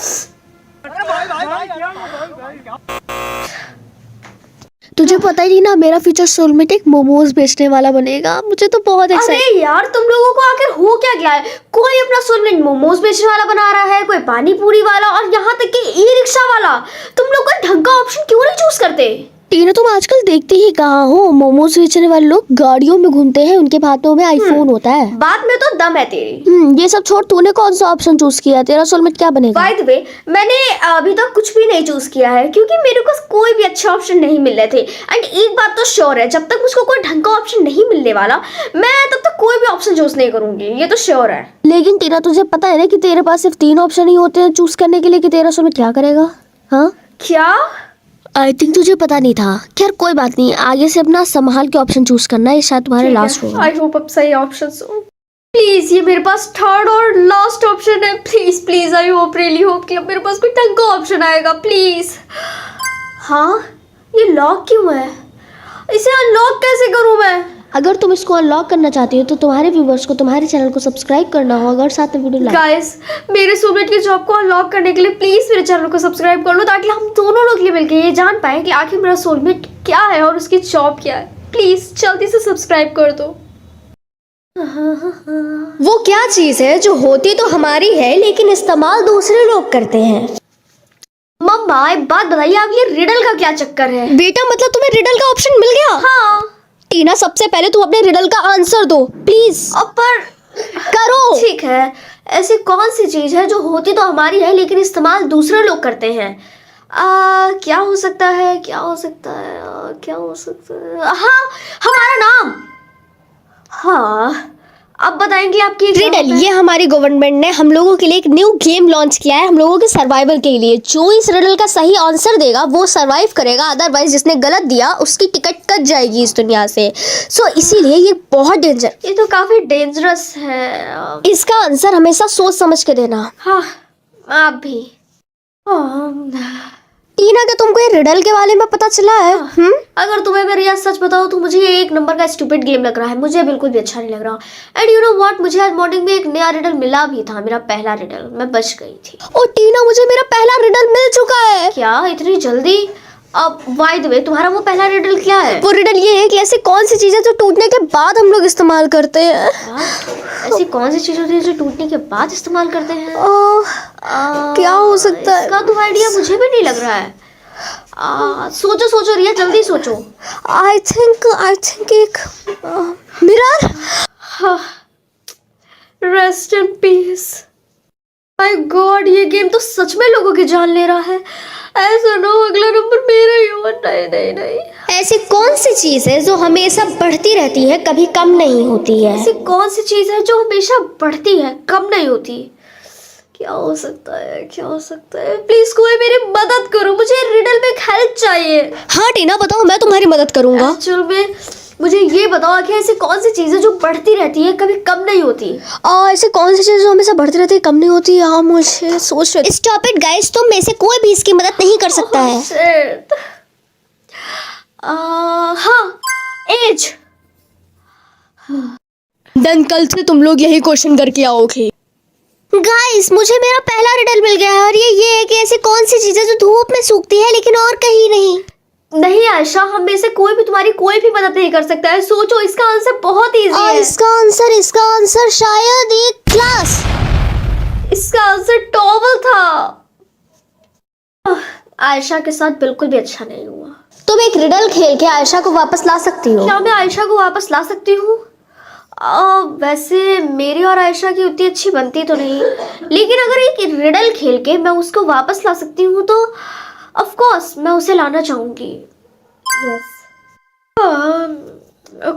तुझे पता ही नहीं ना, मेरा फ्यूचर सोलमेट एक मोमोज बेचने वाला बनेगा। मुझे तो बहुत एक्साइट। अरे यार, तुम लोगों को आखिर हो क्या गया है? कोई अपना सोलमेट मोमोज बेचने वाला बना रहा है, कोई पानी पूरी वाला, और यहाँ तक कि ई रिक्शा वाला। तुम लोग कोई ढंग का ऑप्शन क्यों नहीं चूज करते? टीना, तुम आजकल देखती ही कहाँ हो? मोमोज बेचने वाले लोग गाड़ियों में घूमते हैं, उनके हाथों में आईफोन होता है। बात में तो दम है तेरी। ये सब छोड़, तूने कौन सा ऑप्शन चूज किया? तेरा सोलमेट क्या बनेगा? बाय द वे, मैंने अभी तक कुछ भी नहीं चूज किया है, क्योंकि मेरे को कोई भी अच्छे ऑप्शन नहीं मिल रहे थे। एंड एक बात तो श्योर है, जब तक मुझको कोई ढंग का ऑप्शन नहीं मिलने वाला, मैं तब तक कोई भी ऑप्शन चूज नहीं करूंगी, ये तो श्योर है। लेकिन टीना, तुझे पता है ना कि तेरे पास सिर्फ 3 ऑप्शन ही होते हैं चूज करने के लिए, कि तेरा सोलमेट क्या करेगा? हाँ, क्या? आई थिंक तुझे पता नहीं था। खैर कोई बात नहीं, आगे से अपना संभाल के ऑप्शन चूज करना, ये शायद तुम्हारे लास्ट होगा। आई होप अब सही ऑप्शन हो। प्लीज, ये मेरे पास थर्ड और लास्ट ऑप्शन है। Please please, I hope, really hope कि अब मेरे पास कोई ढंग का ऑप्शन आएगा प्लीज। हाँ, ये लॉक क्यों है? इसे अनलॉक कैसे करूं मैं? अगर तुम इसको अनलॉक करना चाहती हो तो तुम्हारे व्यूवर्स को तुम्हारे चैनल को सब्सक्राइब करना होगा, और साथ में वीडियो लाइक। गाइस, मेरे सोलमेट की जॉब को अनलॉक करने के लिए प्लीज मेरे चैनल को सब्सक्राइब कर लो, ताकि हम दोनों लोग ये मिलकर ये जान पाए कि आखिर मेरा सोलमेट क्या है और उसकी जॉब क्या है। प्लीज जल्दी से सब्सक्राइब कर दो। वो क्या चीज है जो होती तो हमारी है लेकिन इस्तेमाल दूसरे लोग करते हैं? मम्मा, एक बात बताइए, आप ये रिडल का क्या चक्कर है? बेटा, मतलब तुम्हें रिडल का ऑप्शन मिल गया? हाँ। टीना, सबसे पहले तू अपने रिडल का आंसर दो प्लीज। पर करो। ठीक है, ऐसी कौन सी चीज है जो होती तो हमारी है लेकिन इस्तेमाल दूसरे लोग करते हैं? क्या हो सकता है? क्या हो सकता है? क्या हो सकता है? हाँ, हमारा नाम। हाँ, अब बताएंगे आपकी रिडल, ये हमारी गवर्नमेंट ने हम लोगों के लिए एक न्यू गेम लॉन्च किया है, हम लोगों के सर्वाइवल के लिए। जो इस रिडल का सही आंसर देगा वो सर्वाइव करेगा, अदरवाइज जिसने गलत दिया उसकी टिकट कट जाएगी इस दुनिया से। सो इसीलिए ये बहुत डेंजर। ये तो काफी डेंजरस है। इसका आंसर हमेशा सोच समझ के देना। हाँ, आप भी। टीना, क्या तुमको ये रिडल के बारे में पता चला है? अगर तुम्हें मैं रिया सच बताऊं तो मुझे ये 1 नंबर का स्टूपिड गेम लग रहा है। मुझे बिल्कुल भी अच्छा नहीं लग रहा। एंड यू नो व्हाट, मुझे आज मॉर्निंग में एक नया रिडल मिला भी था, मेरा पहला रिडल। मैं बच गई थी। ओ टीना, मुझे मेरा पहला रिडल मिल चुका है। क्या इतनी जल्दी? अब बाय द वे, तुम्हारा वो पहला रिडल क्या है? वो रिडल ये है कि ऐसी कौन सी चीज है जो टूटने के बाद हम लोग इस्तेमाल करते हैं? ऐसी कौन सी चीज होती है जो टूटने के बाद इस्तेमाल करते हैं? क्या हो सकता है? इसका तो आइडिया मुझे भी नहीं लग रहा है। सोचो सोचो रिया, जल्दी सोचो। आई थिंक एक mirror. Rest in peace. My God, ये गेम तो सच में लोगों की जान ले रहा है। ऐसा ना हो अगला नंबर मेरा ही हो। नहीं नहीं नहीं। ऐसी कौन सी चीज है जो हमेशा बढ़ती रहती है, कभी कम नहीं होती है? ऐसी कौन सी चीज है जो हमेशा बढ़ती है, कम नहीं होती? क्या हो सकता है? क्या हो सकता है? प्लीज कोई मेरी मदद करो, मुझे रिडल में हेल्प चाहिए। हाँ टीना, बताओ, मैं तुम्हारी मदद करूंगा। एक्चुअल में मुझे ये बताओ कि ऐसी कौन सी चीज़ें जो बढ़ती रहती है कभी कम नहीं होती। ऐसे कौन सी चीज़ जो हमेशा बढ़ती रहती है कम नहीं होती? हाँ, मुझे सोच रही। स्टॉप इट गाइस, तुम में से कोई भी इसकी मदद नहीं कर सकता है। Shit. हाँ, एज। देन कल से तुम लोग यही क्वेश्चन करके आओगे। गाइस, मुझे मेरा पहला रिडल मिल गया है और ये है कि ऐसी कौन सी चीज़ है जो धूप में सूखती है लेकिन और कहीं नहीं। नहीं आयशा, हम में से कोई भी तुम्हारी कोई भी मदद नहीं कर सकता है। सोचो, इसका आंसर बहुत इजी है। इसका आंसर शायद एक क्लास। इसका आंसर टॉवल था। आयशा के साथ बिल्कुल भी अच्छा नहीं हुआ। तुम एक रिडल खेल के आयशा को वापस ला सकती हो। क्या मैं आयशा को वापस ला सकती हूँ? वैसे मेरी और आयशा की उतनी अच्छी बनती तो नहीं, लेकिन अगर एक रिडल खेल के मैं उसको वापस ला सकती हूँ तो ऑफ कोर्स मैं उसे लाना चाहूंगी। यस।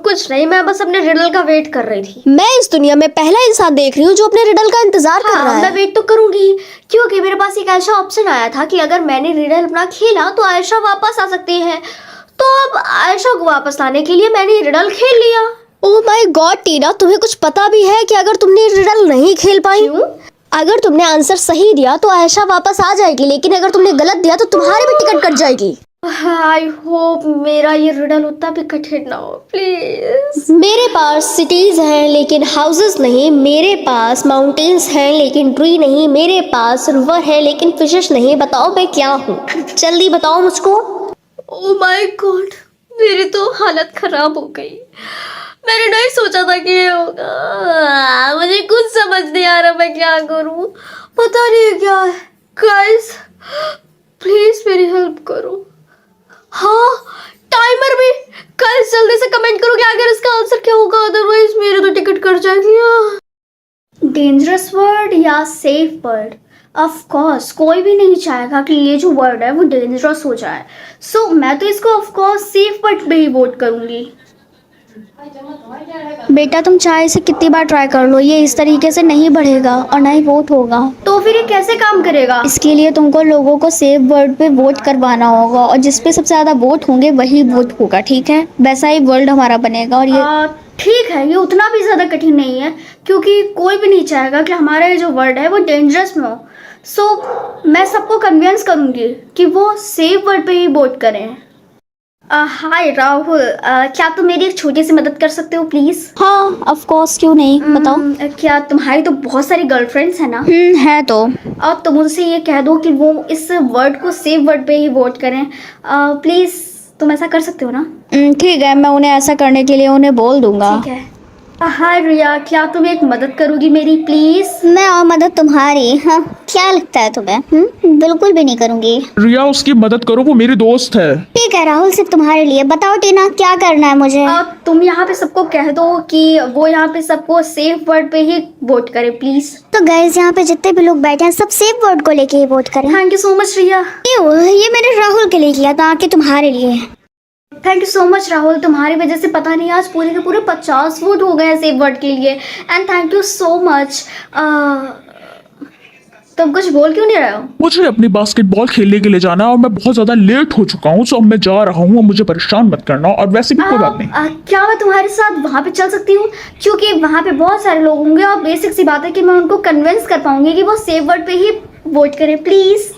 कुछ नहीं, मैं बस अपने रिडल का वेट कर रही थी। मैं इस दुनिया में पहला इंसान देख रही हूँ जो अपने रिडल का इंतजार कर रहा है। मैं वेट तो करूंगी, क्योंकि मेरे पास एक ऐसा ऑप्शन आया था कि अगर मैंने रिडल अपना खेला तो आयशा वापस आ सकती है। तो अब आयशा को वापस लाने के लिए मैंने रिडल खेल लिया। ओह माय गॉड टीना, तुम्हें कुछ पता भी है कि अगर तुमने रिडल नहीं खेल पाई, अगर तुमने आंसर सही दिया तो आयशा वापस आ जाएगी, लेकिन अगर तुमने गलत दिया तो तुम्हारी भी टिकट कट जाएगी। आई होप मेरा ये रिडल उतना भी कठिन ना हो, प्लीज। मेरे पास सिटीज हैं लेकिन हाउसेस नहीं, मेरे पास माउंटेन्स हैं लेकिन ट्री नहीं, मेरे पास रिवर है लेकिन फिशेस नहीं। बताओ मैं क्या हूँ? जल्दी बताओ मुझको। ओह माय गॉड, मेरी तो हालत खराब हो गई। मैंने नहीं सोचा था कि ये होगा। मुझे कुछ समझ नहीं आ रहा मैं क्या करूं, पता नहीं क्या है। गाइस प्लीज मेरी हेल्प करो। हाँ, टाइमर भी। गाइस जल्दी से कमेंट करो कि आखिर इसका आंसर क्या होगा, अदरवाइज मेरी तो टिकट कट जाएगी। डेंजरस वर्ड या सेफ वर्ड? ऑफ कोर्स कोई भी नहीं चाहेगा कि ये जो वर्ड है वो डेंजरस हो जाए। सो मैं तो इसको ऑफ कोर्स सेफ वर्ड पे ही वोट करूंगी। बेटा तुम चाहे इसे कितनी बार ट्राई कर लो, ये इस तरीके से नहीं बढ़ेगा और ना ही वोट होगा। तो फिर ये कैसे काम करेगा? इसके लिए तुमको लोगों को सेव वर्ड पे वोट करवाना होगा और जिस पे सबसे ज़्यादा वोट होंगे वही वोट होगा, ठीक है? वैसा ही वर्ल्ड हमारा बनेगा। और ये ठीक है, ये उतना भी ज़्यादा कठिन नहीं है, क्योंकि कोई भी नहीं चाहेगा कि हमारा ये जो वर्ड है वो डेंजरस में हो। सो मैं सबको कन्विंस करूंगी कि वो सेफ वर्ड पे ही वोट करें। हाय राहुल, क्या तुम मेरी एक छोटी सी मदद कर सकते हो प्लीज़? हाँ ऑफ कोर्स, क्यों नहीं, बताओ। क्या तुम्हारी तो बहुत सारी गर्लफ्रेंड्स हैं ना? है तो। और तुम उनसे ये कह दो कि वो इस वर्ड को सेफ वर्ड पे ही वोट करें। प्लीज़ तुम ऐसा कर सकते हो ना? ठीक है, मैं उन्हें ऐसा करने के लिए उन्हें बोल दूंगा। ठीक है। हाय रिया, क्या तुम एक मदद करोगी मेरी प्लीज़? मैं और मदद तुम्हारी? हाँ, क्या लगता है तुम्हें? बिल्कुल भी नहीं करूँगी। रिया उसकी मदद करो, वो मेरी दोस्त है। ठीक है राहुल, सिर्फ तुम्हारे लिए। बताओ टीना, क्या करना है मुझे? तुम यहाँ पे सबको कह दो कि वो यहाँ पे सबको सेफ वर्ड पे ही वोट करे प्लीज। तो गाइस, यहाँ पे जितने भी लोग बैठे हैं सब सेफ वर्ड को लेके ही वोट करें। Thank you so much Riya. ये मैंने राहुल के लिए किया था कि तुम्हारे लिए। Thank you so much Rahul, तुम्हारी वजह से पता नहीं आज पूरे के पूरे 50 वोट हो गए हैं सेफ वर्ड के लिए। And thank you so much. तुम कुछ बोल क्यों नहीं रहे हो? मुझे अपनी बास्केटबॉल खेलने के लिए जाना है और मैं बहुत ज्यादा लेट हो चुका हूँ, तो अब मैं जा रहा हूँ और मुझे परेशान मत करना। और वैसे भी कोई बात नहीं। क्या मैं तुम्हारे साथ वहाँ पे चल सकती हूँ? क्योंकि वहाँ पे बहुत सारे लोग होंगे और बेसिक सी बात है कि मैं उनको कन्विंस कर पाऊंगी कि वो सेफ वर्ड पे ही वोट करें प्लीज।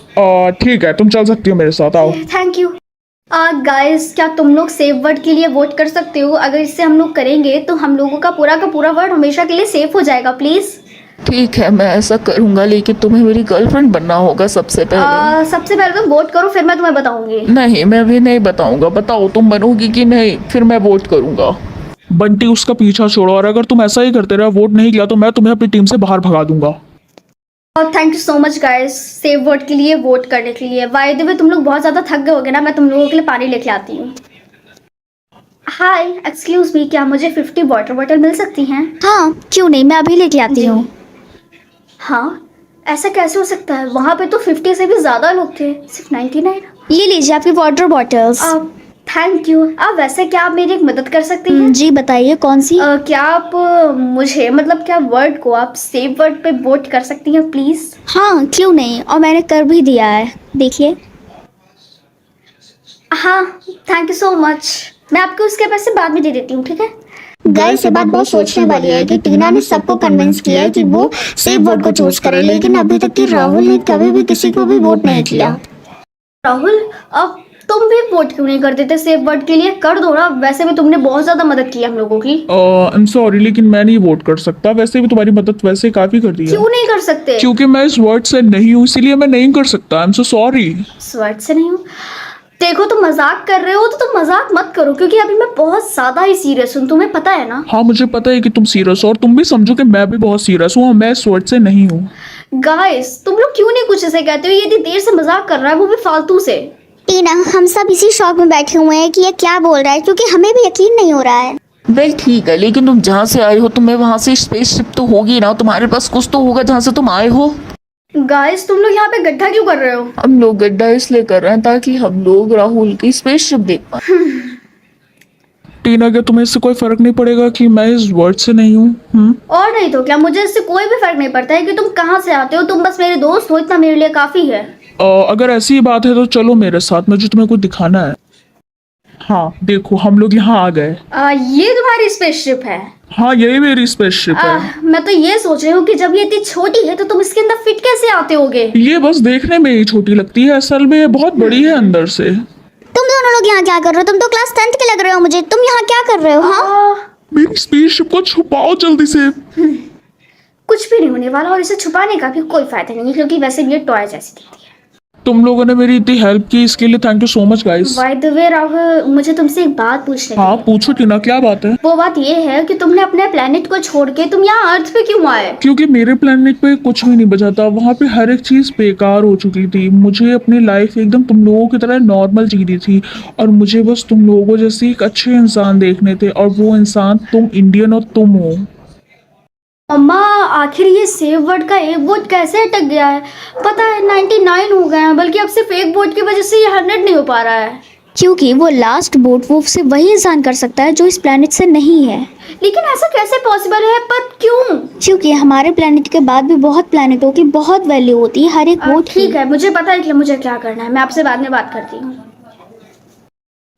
ठीक है, तुम चल सकती हो मेरे साथ, आओ। Thank you. गाइस, क्या तुम लोग सेफ वर्ड के लिए वोट कर सकते हो? अगर इससे हम लोग करेंगे तो हम लोगों का पूरा वर्ड हमेशा के लिए सेफ हो जाएगा प्लीज। ठीक है, मैं ऐसा करूंगा, लेकिन तुम्हें मेरी गर्लफ्रेंड बनना होगा सबसे पहले। सबसे पहले तुम वोट करो, फिर मैं तुम्हें बताऊंगी। नहीं, मैं अभी नहीं बताऊंगा। बताओ तुम बनोगी कि नहीं, फिर मैं वोट करूंगा। बंटी, उसका पीछा छोड़ो, और अगर तुम ऐसा ही करते रहे, वोट नहीं किया, तो मैं तुम्हें अपनी टीम से बाहर भगा दूंगा। Thank you so much guys safe word के लिए वोट करने के लिए। बाय द वे, तुम लोग बहुत ज़्यादा थक गए होगे ना, मैं तुम लोगों के लिए पानी लेके आती हूँ। हाय एक्सक्यूज मी, क्या मुझे 50 वाटर बॉटल मिल सकती हैं? हाँ क्यों नहीं, मैं अभी लेके आती हूँ। हाँ, ऐसा कैसे हो सकता है? वहाँ पे तो 50 से भी ज़्यादा लोग थे, सिर्फ 99। ये लीजिए आपकी वाटर बॉटल्स। Thank you. वैसे क्या आप मेरी एक मदद कर सकती हैं? जी बताइए, कौन सी? क्या आप मुझे मतलब क्या वर्ड को आप सेफ वर्ड पे वोट कर सकती हैं प्लीज? हाँ क्यों नहीं, और मैंने कर भी दिया है, देखिए। हाँ, थैंक यू सो मच। मैं आपको उसके पैसे बाद में दे देती हूँ, ठीक है? गाइस ये बात बहुत सोचने वाली है कि टीना ने सबको कन्विंस किया है कि वो सेफ वर्ड को चूज करे, लेकिन अभी तक कि राहुल ने कभी भी किसी को भी वोट नहीं किया। राहुल, अब तुम भी वोट क्यों नहीं कर देते सेफ वर्ड के लिए? कर दो ना, वैसे भी तुमने बहुत ज्यादा मदद की हम लोगों की। आई एम सॉरी, लेकिन मैं नहीं वोट कर सकता। वैसे भी तुम्हारी मदद वैसे काफी कर दी है। क्यों नहीं कर सकते? क्योंकि मैं इस वर्ड से नहीं हूँ, इसीलिए मैं नहीं कर सकता। आई एम सो सॉरी। स्वर्ट से नहीं हूँ। देखो तुम मजाक कर रहे हो तो तुम मजाक मत करो, क्योंकि अभी मैं बहुत ज्यादा ही सीरियस हूँ, तुम्हें पता है ना? हाँ मुझे पता है कि तुम सीरियस हो, और तुम भी समझो कि मैं भी बहुत सीरियस हूँ, और मैं इस वर्ड से नहीं हूँ। गाइस तुम लोग क्यों नहीं कुछ ऐसे कहते हो? ये इतनी देर से मजाक कर रहा है, वो भी फालतू से। टीना हम सब इसी शॉक में बैठे हुए हैं कि ये क्या बोल रहा है, क्योंकि हमें भी यकीन नहीं हो रहा है। वेल ठीक है, लेकिन तुम जहाँ से आए हो तुम्हें वहाँ से स्पेसशिप तो होगी ना, तुम्हारे पास कुछ तो होगा जहाँ से तुम आए हो। गाइस तुम लोग यहाँ पे गड्ढा क्यों कर रहे हो? हम लोग गड्ढा इसलिए कर रहे हैं ताकि हम लोग राहुल की स्पेसशिप देख पाए। टीना, क्या तुम्हें इससे कोई फर्क नहीं पड़ेगा कि मैं इस वर्ड से नहीं हूँ? और नहीं तो क्या, मुझे इससे कोई भी फर्क नहीं पड़ता है कि तुम कहाँ से आते हो। तुम बस मेरे दोस्त हो, इतना मेरे लिए काफी है। अगर ऐसी बात है तो चलो मेरे साथ, मुझे तुम्हें कुछ दिखाना है। है देखो हम लोग यहाँ आ गए। ये तुम्हारी स्पेसशिप है? हाँ यही मेरी स्पेसशिप है। मैं तो ये सोच रही हूँ कि जब ये इतनी छोटी है तो तुम इसके अंदर फिट कैसे आते होगे? ये बस देखने में ही छोटी लगती है, असल में ये बहुत बड़ी है अंदर से। तुम दोनों लोग यहाँ क्या कर रहे हो? तुम तो क्लास 10th के लग रहे हो मुझे। तुम यहाँ क्या कर रहे हो? हाँ मेरी स्पेसशिप को छुपाओ जल्दी से। कुछ भी नहीं होने वाला, और इसे छुपाने का भी कोई फायदा नहीं है, क्योंकि वैसे भी ये टॉय जैसी दिखती है। तुम लोगों ने मेरी इतनी हेल्प की, इसके लिए thank you so much guys. By the way Rahul, मुझे तुमसे एक बात पूछनी हाँ थी। पूछो टीना, क्या बात है? वो बात ये है कि तुमने अपने प्लेनेट को छोड़ के तुम यहाँ अर्थ पे क्यों आए? क्योंकि मेरे प्लेनेट पे कुछ भी नहीं बचा था, वहाँ पे हर एक चीज़ बेकार हो चुकी थी। मुझे अपनी लाइफ एकदम तुम लोगों की तरह नॉर्मल जीनी थी, और मुझे बस तुम लोगों जैसे एक अच्छे इंसान देखने थे, और वो इंसान तुम इंडियन और तुम हो। अम्मा, आखिर ये सेव वर्ड का एक वोट कैसे अटक गया है? पता है 99 हो गए हैं, बल्कि अब सिर्फ एक वोट की वजह से ये 100 नहीं हो पा रहा है। क्योंकि वो लास्ट वोट वो सिर्फ वही इंसान कर सकता है जो इस प्लेनेट से नहीं है। लेकिन ऐसा कैसे पॉसिबल है? पर क्यों? क्योंकि हमारे प्लेनेट के बाद भी बहुत प्लेनेटों की बहुत वैल्यू होती है हर एक वोट की। ठीक है, मुझे पता है कि मुझे क्या करना है। मैं आपसे बाद में बात करती हूँ।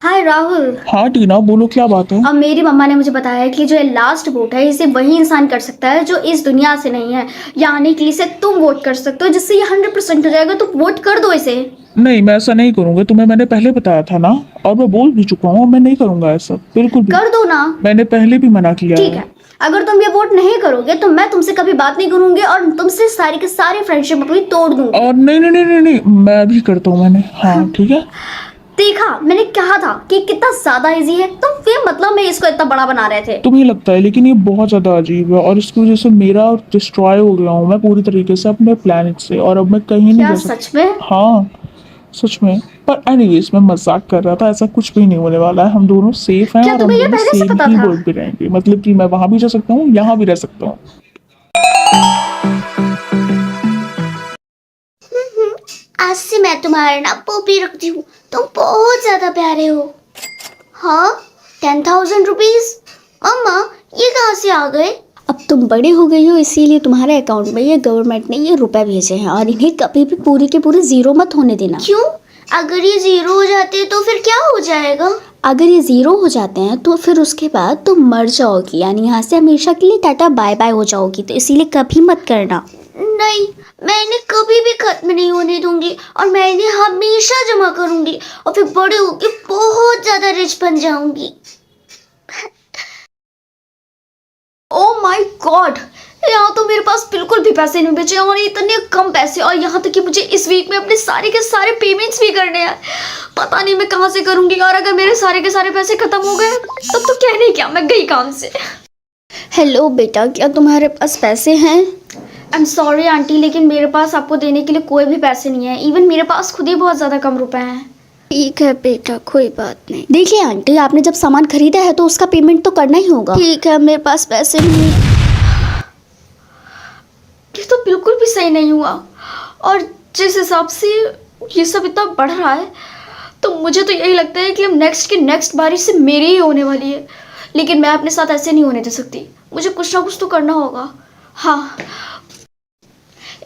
हाय राहुल। हाँ टीना बोलो, क्या बात है? अब मेरी मम्मा ने मुझे बताया है कि जो लास्ट वोट है इसे वही इंसान कर सकता है जो इस दुनिया से नहीं है, यानी कि इसे तुम वोट कर सकते हो, जिससे ये 100% हो जाएगा। तो वोट कर दो इसे। नहीं मैं ऐसा नहीं करूंगा, तुम्हें मैंने पहले बताया था ना, और मैं बोल भी चुका हूँ, मैं नहीं करूंगा ऐसा, बिल्कुल भी। कर दो ना। मैंने पहले भी मना किया ठीक है, अगर तुम ये वोट नहीं करोगे तो मैं तुमसे कभी बात नहीं करूंगी और तुमसे सारी के सारे फ्रेंडशिप अपनी तोड़ दूंगी। और नहीं नहीं नहीं नहीं नहीं, मैं भी करता हूँ मैंने। हाँ ठीक है। देखा, मैंने कहा था कि कितना ज्यादा इजी है। तुम फिर मतलब में इसको इतना बड़ा बना रहे थे। तुम्हें लगता है, लेकिन ये बहुत ज्यादा अजीब है, और इसकी वजह से मेरा डिस्ट्रॉय हो गया हूँ मैं पूरी तरीके से अपने प्लेनेट से, और अब मैं कहीं नहीं क्या जा सकता। सच में? हाँ सच में। पर एनीवेज मैं मजाक कर रहा था, ऐसा कुछ भी नहीं होने वाला है। हम दोनों सेफ हैं, क्या और हम तुम्हें ये दोनों पहले से सेफ पता ही था? बोल भी रहेंगे, मतलब कि मैं वहां भी जा सकता हूँ, यहाँ भी रह सकता हूँ। आज से मैं तुम्हारा ना पॉपी रखती हूँ। तुम बहुत ज्यादा प्यारे हो। हाँ 10,000 रुपीज। अम्मा ये कहाँ से आ गए? अब तुम बड़े हो गई हो, इसीलिए तुम्हारे अकाउंट में ये गवर्नमेंट ने ये रुपए भेजे हैं, और इन्हें कभी भी पूरे के पूरे जीरो मत होने देना। क्यों? अगर ये जीरो हो जाते तो फिर क्या हो जाएगा? अगर ये जीरो हो जाते हैं तो फिर उसके बाद तुम मर जाओगी, यानी यहाँ से हमेशा के लिए टाटा बाय बाय हो जाओगी। तो इसीलिए कभी मत करना। नहीं, मैं इन्हें कभी भी खत्म नहीं होने दूंगी, और मैं इन्हें हमेशा जमा करूंगी, और फिर बड़े होके बहुत ज्यादा रिच बन जाऊंगी। ओह माय गॉड, यहाँ तो मेरे पास बिल्कुल भी पैसे नहीं बचे, और इतने कम पैसे, और यहाँ तक कि मुझे इस वीक में अपने सारे के सारे पेमेंट्स भी करने हैं। पता नहीं मैं कहाँ से करूँगी, और अगर मेरे सारे के सारे पैसे खत्म हो गए तब तो कहने क्या, मैं गई काम से। हेलो बेटा, क्या तुम्हारे पास पैसे हैं? आई एम सॉरी आंटी, लेकिन मेरे पास आपको देने के लिए कोई भी पैसे नहीं है। इवन मेरे पास खुद ही बहुत ज़्यादा कम रुपए हैं। ठीक है बेटा, कोई बात नहीं। देखिए आंटी, आपने जब सामान खरीदा है तो उसका पेमेंट तो करना ही होगा। ठीक है, मेरे पास पैसे नहीं। ये तो बिल्कुल भी सही नहीं हुआ, और जिस हिसाब से ये सब इतना बढ़ रहा है तो मुझे तो यही लगता है कि हम नेक्स्ट बारिश से मेरी ही होने वाली है। लेकिन मैं अपने साथ ऐसे नहीं होने दे सकती, मुझे कुछ ना कुछ तो करना होगा। हाँ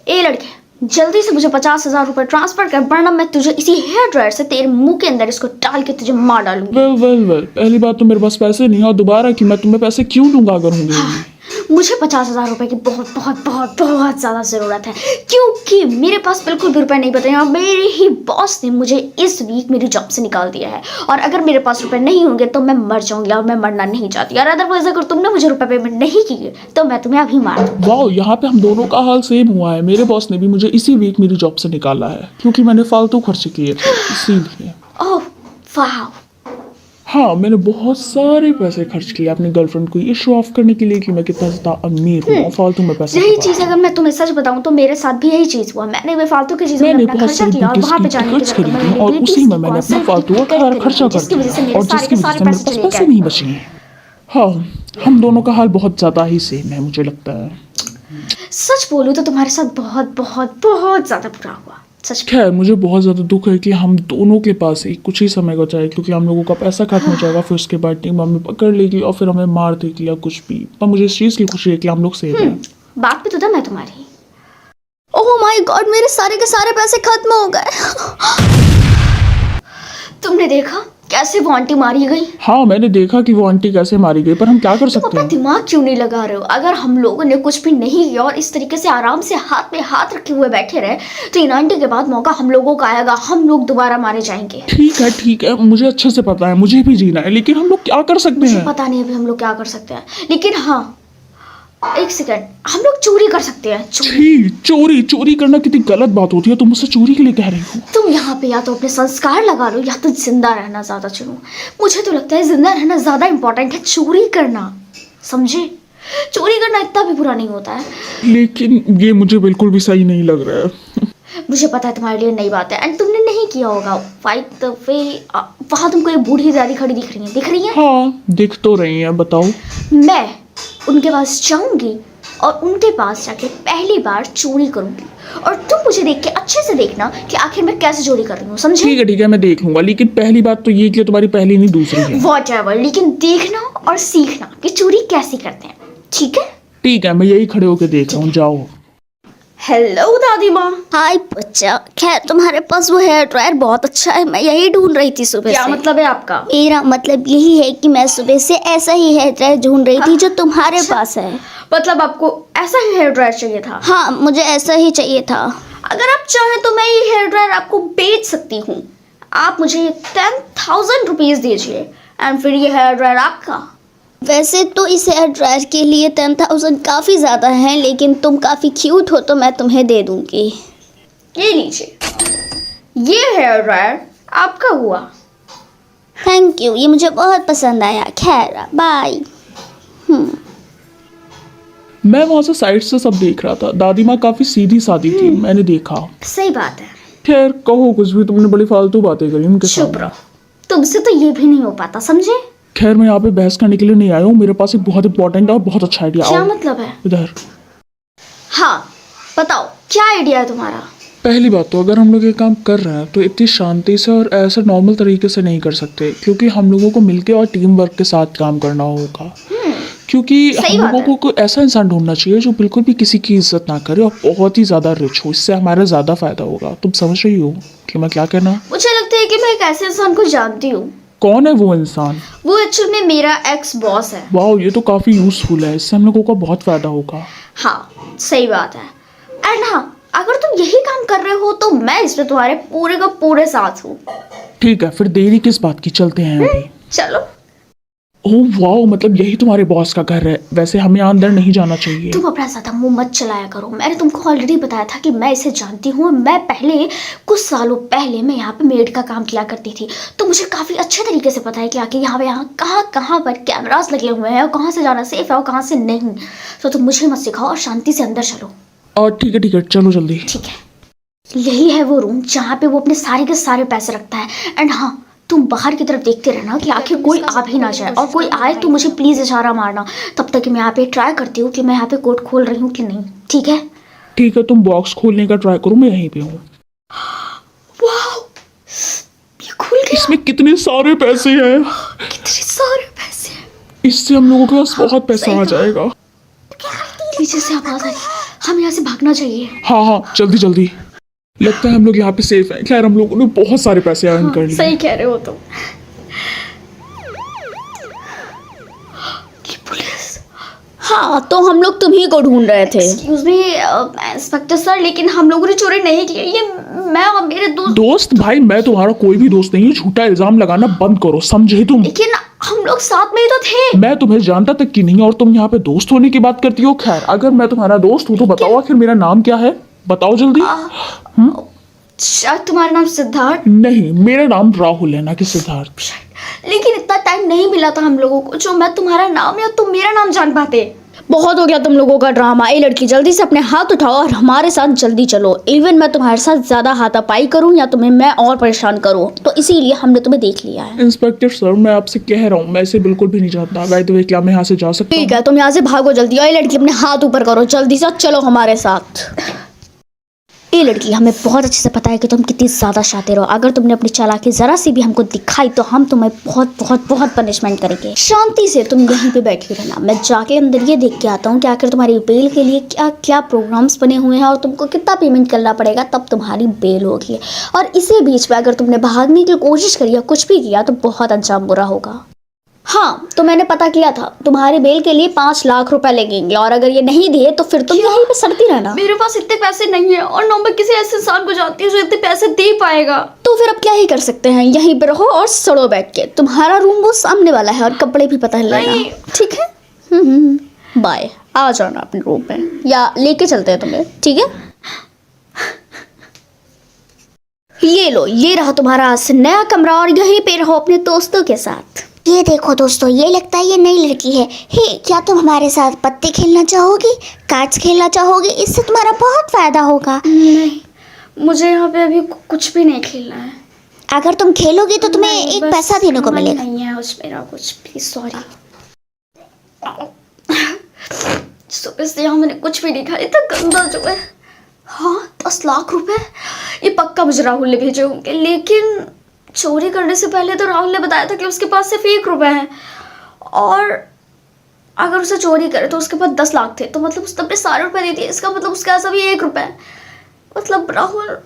ए लड़के, जल्दी से मुझे 50,000 रुपए ट्रांसफर कर, वरना मैं तुझे इसी हेयर ड्रायर से तेरे मुंह के अंदर इसको डाल के तुझे मार डालूंगी। वेल पहली बात तो मेरे पास पैसे नहीं है, और दोबारा कि मैं तुम्हें पैसे क्यों दूंगा करूँगी। मुझे 50,000 रुपए की बहुत बहुत बहुत बहुत ज़्यादा ज़रूरत है, क्योंकि मेरे पास बिल्कुल भी रुपए नहीं बचे हैं और मेरे ही बॉस ने मुझे इस वीक मेरी जॉब से निकाल दिया है। और अगर मेरे पास रुपए नहीं होंगे तो मैं मर जाऊंगी, और मैं मरना नहीं चाहती। और अदरवाइज अगर तुमने मुझे रुपए पेमेंट नहीं किए तो मैं तुम्हें अभी मार दूंगी। वाह, यहाँ पे हम दोनों का हाल सेम हुआ है। मेरे बॉस ने भी मुझे इसी वीक मेरी जॉब से निकाला है, क्योंकि मैंने फालतू खर्च किए थे, इसीलिए। ओह वाह, हाँ, मैंने बहुत सारे पैसे खर्च किए अपनी गर्लफ्रेंड को ये शो ऑफ करने के लिए कि मैं कितना ज़्यादा अमीर हूँ, और फालतू में पैसे यही खर्च चीज़ अगर मैं तुम्हें सच बताऊं तो मेरे साथ भी यही चीज़ हुआ। मैंने भी फालतू की चीज़ों में मैंने अपना बहुत खर्चा सारी किया, और वहाँ पे जाने टिकट्स के चक्कर खरीदी, में और उसी में मैंने अपना फालतू का खर्चा कर जिसकी वजह से दिया, मेरे और सारे जिसकी के वजह सारे से मेरे पैसे पास चले पैसे गए। नहीं बचे हैं। हाँ, हम दोनों का हाल बहुत ज़्यादा ही सेम है, मुझे लगता है। सच बोलूं तो तुम्हारे साथ बहुत बहुत बहुत ज़्यादा बुरा हुआ, सच में। खैर, मुझे बहुत ज़्यादा दुख है कि हम दोनों के पास ही कुछ ही समय बचा है, क्योंकि हम लोगों का पैसा खत्म हो जाएगा, फिर उसके बाद टीम हमें पकड़ लेगी और फिर हमें मार देगी या कुछ भी। पर मुझे इस चीज़ की खुशी है कि हम लोग सेफ हैं। बात पे तो दम है तुम्हारी। ओह माय गॉड, मेरे सारे के सारे पैसे खत्म हो गए। तुमने देखा कैसे वो आंटी मारी गई? हाँ, मैंने देखा कि वो आंटी कैसे मारी गई, पर हम क्या कर तुम सकते अपना हैं। दिमाग क्यों नहीं लगा रहे हो? अगर हम लोगों ने कुछ भी नहीं किया और इस तरीके से आराम से हाथ पे हाथ रखे हुए बैठे रहे तो इन आंटी के बाद मौका हम लोगों का आएगा, हम लोग दोबारा मारे जाएंगे। ठीक है, मुझे अच्छे से पता है, मुझे भी जीना है, लेकिन हम लोग क्या कर सकते मुझे हैं। पता नहीं अभी हम लोग क्या कर सकते हैं, लेकिन हाँ एक सेकंड, हम लोग चोरी कर सकते हैं। चोरी करना कितनी गलत बात होती है, तुम मुझसे चोरी के लिए कह रही हो। तुम यहाँ पे या तो अपने संस्कार लगा लो या तो जिंदा रहना ज्यादा चुनो। मुझे तो लगता है जिंदा रहना ज्यादा इंपॉर्टेंट है चोरी करना, समझे? चोरी करना इतना भी बुरा नहीं होता है। लेकिन ये मुझे बिल्कुल भी सही नहीं लग रहा है। मुझे पता है तुम्हारे लिए नई बात है एंड तुमने नहीं किया होगा। फाइट द वे, वहाँ तुमको एक बूढ़ी दादी खड़ी दिख रही है? हाँ, दिख तो रही है, बताओ। मैं उनके पास जाऊंगी और उनके पास जाके पहली बार चोरी करूंगी, और तुम मुझे देख के अच्छे से देखना कि आखिर मैं कैसे चोरी कर रही हूँ, समझे? ठीक है, मैं देख लूंगा, लेकिन पहली बात तो ये कि तुम्हारी पहली नहीं दूसरी है। Whatever, लेकिन देखना और सीखना कि चोरी कैसे करते हैं, ठीक है? ठीक है, मैं यही खड़े होके देख रहा हूँ, जाओ। हेलो दादी माँ। हाय बच्चा, खैर तुम्हारे पास वो हेयर ड्रायर बहुत अच्छा है, मैं यही ढूंढ रही थी सुबह क्या से। मतलब है आपका? मेरा मतलब यही है कि मैं सुबह से ऐसा ही हेयर ड्रायर ढूंढ रही थी जो तुम्हारे पास है। मतलब आपको ऐसा ही हेयर ड्रायर चाहिए था? हाँ, मुझे ऐसा ही चाहिए था। अगर आप चाहें तो मैं ये हेयर ड्रायर आपको बेच सकती हूँ। आप मुझे 10,000 रुपीज़ दीजिए एंड फिर ये हेयर ड्रायर आपका। वैसे तो इस हेयर ड्रायर के लिए 10,000 काफ़ी ज़्यादा है, लेकिन तुम काफ़ी क्यूट हो तो मैं तुम्हें दे दूंगी। ये लीजिए, ये हेयर ड्रायर आपका हुआ। थैंक यू, ये मुझे बहुत पसंद आया। खैर बाय। मैं वहां से साइड से सब देख रहा था। दादी माँ काफी सीधी सादी थी, मैंने देखा। सही बात है। खैर, कहो कुछ भी, तुमने बड़ी फालतू बातें करी उनके चुप साथ। रहो, तुमसे तो ये भी नहीं हो पाता, समझे? खैर, मैं यहाँ पे बहस करने के लिए नहीं आया हूँ, मेरे पास एक बहुत इंपॉर्टेंट और बहुत अच्छा आइडिया। क्या आओ मतलब है? इधर। हाँ बताओ, क्या आइडिया है तुम्हारा? पहली बात तो अगर हम लोग ये काम कर रहे हैं तो इतनी शांति से और ऐसे नॉर्मल तरीके से नहीं कर सकते, क्योंकि हम लोगों को मिलके और टीम वर्क के साथ काम करना होगा। क्योंकि सही हम बात लोगों को कोई ऐसा इंसान ढूंढना चाहिए जो बिल्कुल भी किसी की इज्जत ना करे और बहुत ही ज़्यादा रिच हो, इससे हमारा ज़्यादा फायदा होगा। तुम समझ रही हो कि मैं क्या कहना? मुझे लगता है कि मैं एक ऐसे इंसान को जानती हूँ। कौन है वो इंसान? वो एक्चुअल में मेरा एक्स बॉस है। वाह, ये तो काफ़ी यूजफुल है, इससे हम लोगों को बहुत फायदा होगा। हाँ सही बात है। एंड हाँ, अगर तुम यही काम कर रहे हो तो मैं इसमें तुम्हारे पूरे का पूरे साथ हूँ। ठीक है, फिर देरी किस बात की, चलते हैं अभी। चलो। ओह वाह, मतलब यही तुम्हारे बॉस का घर है। वैसे हमें अंदर नहीं जाना चाहिए। तुम अपना ज्यादा मुंह मत चलाया करो। मैंने तुमको ऑलरेडी बताया था कि मैं इसे जानती हूँ। मैं पहले कुछ सालों पहले मैं यहाँ पे मेड का काम किया करती थी, तो मुझे काफी अच्छे तरीके से पता है कि आके यहाँ कहाँ पर कैमरास लगे हुए हैं और कहाँ से जाना सेफ है और कहाँ से नहीं। तो तुम मुझे मत सिखाओ और शांति से अंदर चलो। और ठीक है, चलो जल्दी। ठीक है, यही है वो रूम जहाँ पे वो अपने सारे के सारे पैसे रखता है। एंड हाँ, तुम बाहर की तरफ देखते रहना कि आखिर कोई आ भी ना जाए, और कोई आए तो मुझे प्लीज़ इशारा मारना। तब तक कि मैं यहाँ पे ट्राई करती हूँ कि मैं यहाँ पे कोड खोल रही हूँ कि नहीं। ठीक है? ठीक है, तुम बॉक्स खोलने का ट्राई करो, मैं यहीं पे हूँ। वाओ, ये खुल गया। इसमें कितने सारे पैसे हैं। कितने सारे पैसे हैं। इससे हम लोगों के पास बहुत पैसा आ जाएगा। पीछे से आवाज आई। हमें यहाँ से भागना चाहिए। हाँ हाँ, जल्दी जल्दी। लगता है हम लोग यहाँ पे सेफ हैं। खैर, हम लोगों ने बहुत सारे पैसे अर्न कर लिए। सही कह रहे हो तुम। हाँ, तो हम लोग तुम्ही को ढूंढ रहे थे। एक्सक्यूज मी इंस्पेक्टर सर, लेकिन हम लोगों ने चोरी नहीं की। ये मैं और मेरे दोस्त। दोस्त? भाई, मैं तुम्हारा कोई भी दोस्त नहीं हूँ। झूठा इल्जाम लगाना बंद करो, समझे तुम? लेकिन हम लोग साथ में ही तो थे। मैं तुम्हें जानता तक कि नहीं, और तुम यहाँ पे दोस्त होने की बात करती हो। खैर, अगर मैं तुम्हारा दोस्त हूँ तो बताओ आखिर मेरा नाम क्या है? बताओ जल्दी। शायद तुम्हारा नाम सिद्धार्थ। नहीं, मेरा नाम राहुल है, ना कि सिद्धार्थ। लेकिन इतना टाइम नहीं मिला था हम लोगों को जो मैं तुम्हारा नाम या तुम मेरा नाम जान पाते। बहुत हो गया तुम लोगों का ड्रामा। ए लड़की, जल्दी से अपने हाथ उठाओ और हमारे साथ जल्दी चलो। इवन मैं तुम्हारे साथ ज्यादा हाथापाई करूं या तुम्हें मैं और परेशान करूं, तो इसीलिए हमने तुम्हें देख लिया है। इंस्पेक्टर सर, मैं आपसे कह रहा हूँ, मैं इसे बिल्कुल भी नहीं जानता। बाय द वे, क्या मैं यहाँ से जा सकता हूँ? ठीक है, तुम यहाँ से भागो जल्दी। ए लड़की, अपने हाथ ऊपर करो, जल्दी से चलो हमारे साथ। ए लड़की, हमें बहुत अच्छे से पता है कि तुम कितनी ज़्यादा शातिर हो। अगर तुमने अपनी चालाकी ज़रा सी भी हमको दिखाई तो हम तुम्हें बहुत बहुत बहुत पनिशमेंट करेंगे। शांति से तुम यहीं पे बैठी रहना। मैं जाके अंदर ये देख के आता हूँ कि आखिर तुम्हारी बेल के लिए क्या क्या प्रोग्राम्स बने हुए हैं और तुमको कितना पेमेंट करना पड़ेगा, तब तुम्हारी बेल होगी। और इसी बीच में अगर तुमने भागने की कोशिश करी या कुछ भी किया तो बहुत अंजाम बुरा होगा। हाँ, तो मैंने पता किया था, तुम्हारी बेल के लिए 5 लाख रुपए लगेंगे, और अगर ये नहीं दिए तो फिर तुम यहीं पे सड़ती रहना। मेरे पास इतने पैसे नहीं है, और ना मैं किसी ऐसे इंसान को जानती हूँ जो इतने पैसे दे पाएगा। तो फिर अब क्या ही कर सकते हैं, यहीं पे रहो और सड़ो बैठ के। तुम्हारा रूम वो सामने वाला है और कपड़े भी पता लेना, ठीक है? बाय। आ जाना अपने रूम में, या लेके चलते हैं तुम्हें, ठीक है? ये लो, ये रहा तुम्हारा आज से नया कमरा, और यहीं पे रहो अपने दोस्तों के साथ। ये देखो दोस्तों, ये लगता है ये नई लड़की है। हे, क्या तुम हमारे साथ पत्ते खेलना चाहोगी, कार्ड्स खेलना चाहोगी? इससे तुम्हारा बहुत फायदा होगा। नहीं, मुझे यहाँ पे अभी कुछ भी नहीं खेलना है। अगर तुम खेलोगी तो तुम्हें नहीं, एक बस पैसा देने को मन मिलेगा। नहीं है उस मेरा कुछ, प्लीज सॉरी। सुबह से यहाँ मैंने कुछ भी नहीं खाया, इतना गंदा जो है। हाँ, 10 लाख रुपए ये पक्का मुझे राहुल ने भेजे होंगे, लेकिन चोरी करने से पहले तो राहुल ने बताया था कि उसके पास सिर्फ 1 रुपए है, और अगर उसे चोरी करे तो उसके पास 10 लाख थे, तो मतलब उसने अपने सारे रुपए दे दिए। इसका मतलब उसके पास अभी 1 रुपए है। मतलब राहुल,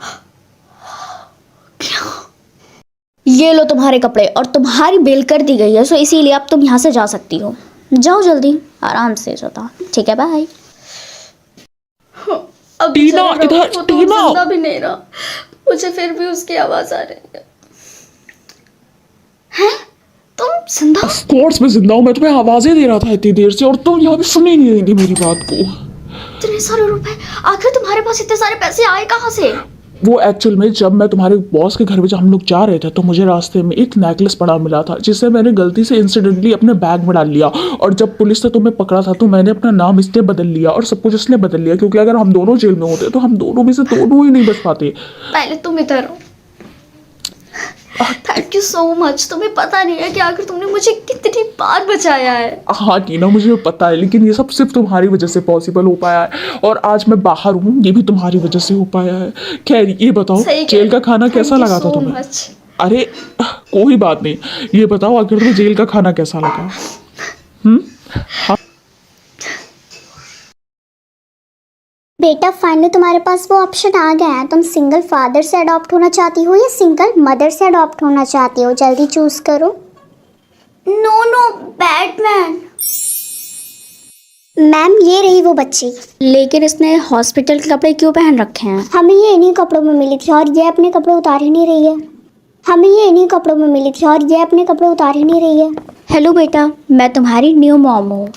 ये लो तुम्हारे कपड़े, और तुम्हारी बेल कर दी गई है, सो इसीलिए अब तुम यहाँ से जा सकती हो। जाओ जल्दी, आराम से जाता, ठीक है? बाय। अब टीना, बेचारा इधर, राहुल तो टीना। जिंदा भी नहीं रहा, मुझे फिर भी उसकी आवाज आ रही है। हैं? तुम जिंदा? ऑफ कोर्स मैं जिंदा हूँ। मैं तुम्हें आवाजें दे रहा था इतनी देर से, और तुम यहाँ पे सुन ही नहीं रही थी मेरी बात को। इतने सारे रुपए, आखिर तुम्हारे पास इतने सारे पैसे आए कहाँ से? वो एक्चुअल में जब मैं तुम्हारे बॉस के घर पे हम लोग जा रहे थे तो मुझे रास्ते में एक नेकलेस पड़ा मिला था, जिसे मैंने गलती से इंसिडेंटली अपने बैग में डाल लिया। और जब पुलिस ने तुम्हें पकड़ा था तो मैंने अपना नाम इसने बदल लिया और सब कुछ इसने बदल लिया, क्योंकि अगर हम दोनों जेल में होते तो हम दोनों में से दोनों ही नहीं बच पाते। पहले तुम इधर हो। Thank you so much. तुम्हें पता नहीं है कि आखिर तुमने मुझे कितनी बार बचाया है। हाँ टीना, मुझे पता है, लेकिन ये सब सिर्फ तुम्हारी वजह से पॉसिबल हो पाया है, और आज मैं बाहर हूँ ये भी तुम्हारी वजह से हो पाया है। खैर, ये बताओ सही कह जेल का खाना Thank कैसा you लगा था so तुम्हें? much. अरे कोई बात नहीं, ये बताओ आखिर तुम्हें जेल का खाना कैसा लगा? हाँ। बेटा, फाइनली तुम्हारे पास वो ऑप्शन आ गया है। तुम सिंगल फादर से अडॉप्ट होना चाहती हो या सिंगल मदर से अडॉप्ट होना चाहती हो? जल्दी चूज करो। No no, Batman. मैम, ये रही वो बच्ची। लेकिन इसने हॉस्पिटल के कपड़े क्यों पहन रखे हैं? हमें ये इन्हीं कपड़ों में मिली थी और ये अपने कपड़े उतार ही नहीं रही है। हमें ये इन्हीं कपड़ों में मिली थी और ये अपने कपड़े उतार ही नहीं रही है। हेलो बेटा, मैं तुम्हारी न्यू मॉम हूँ।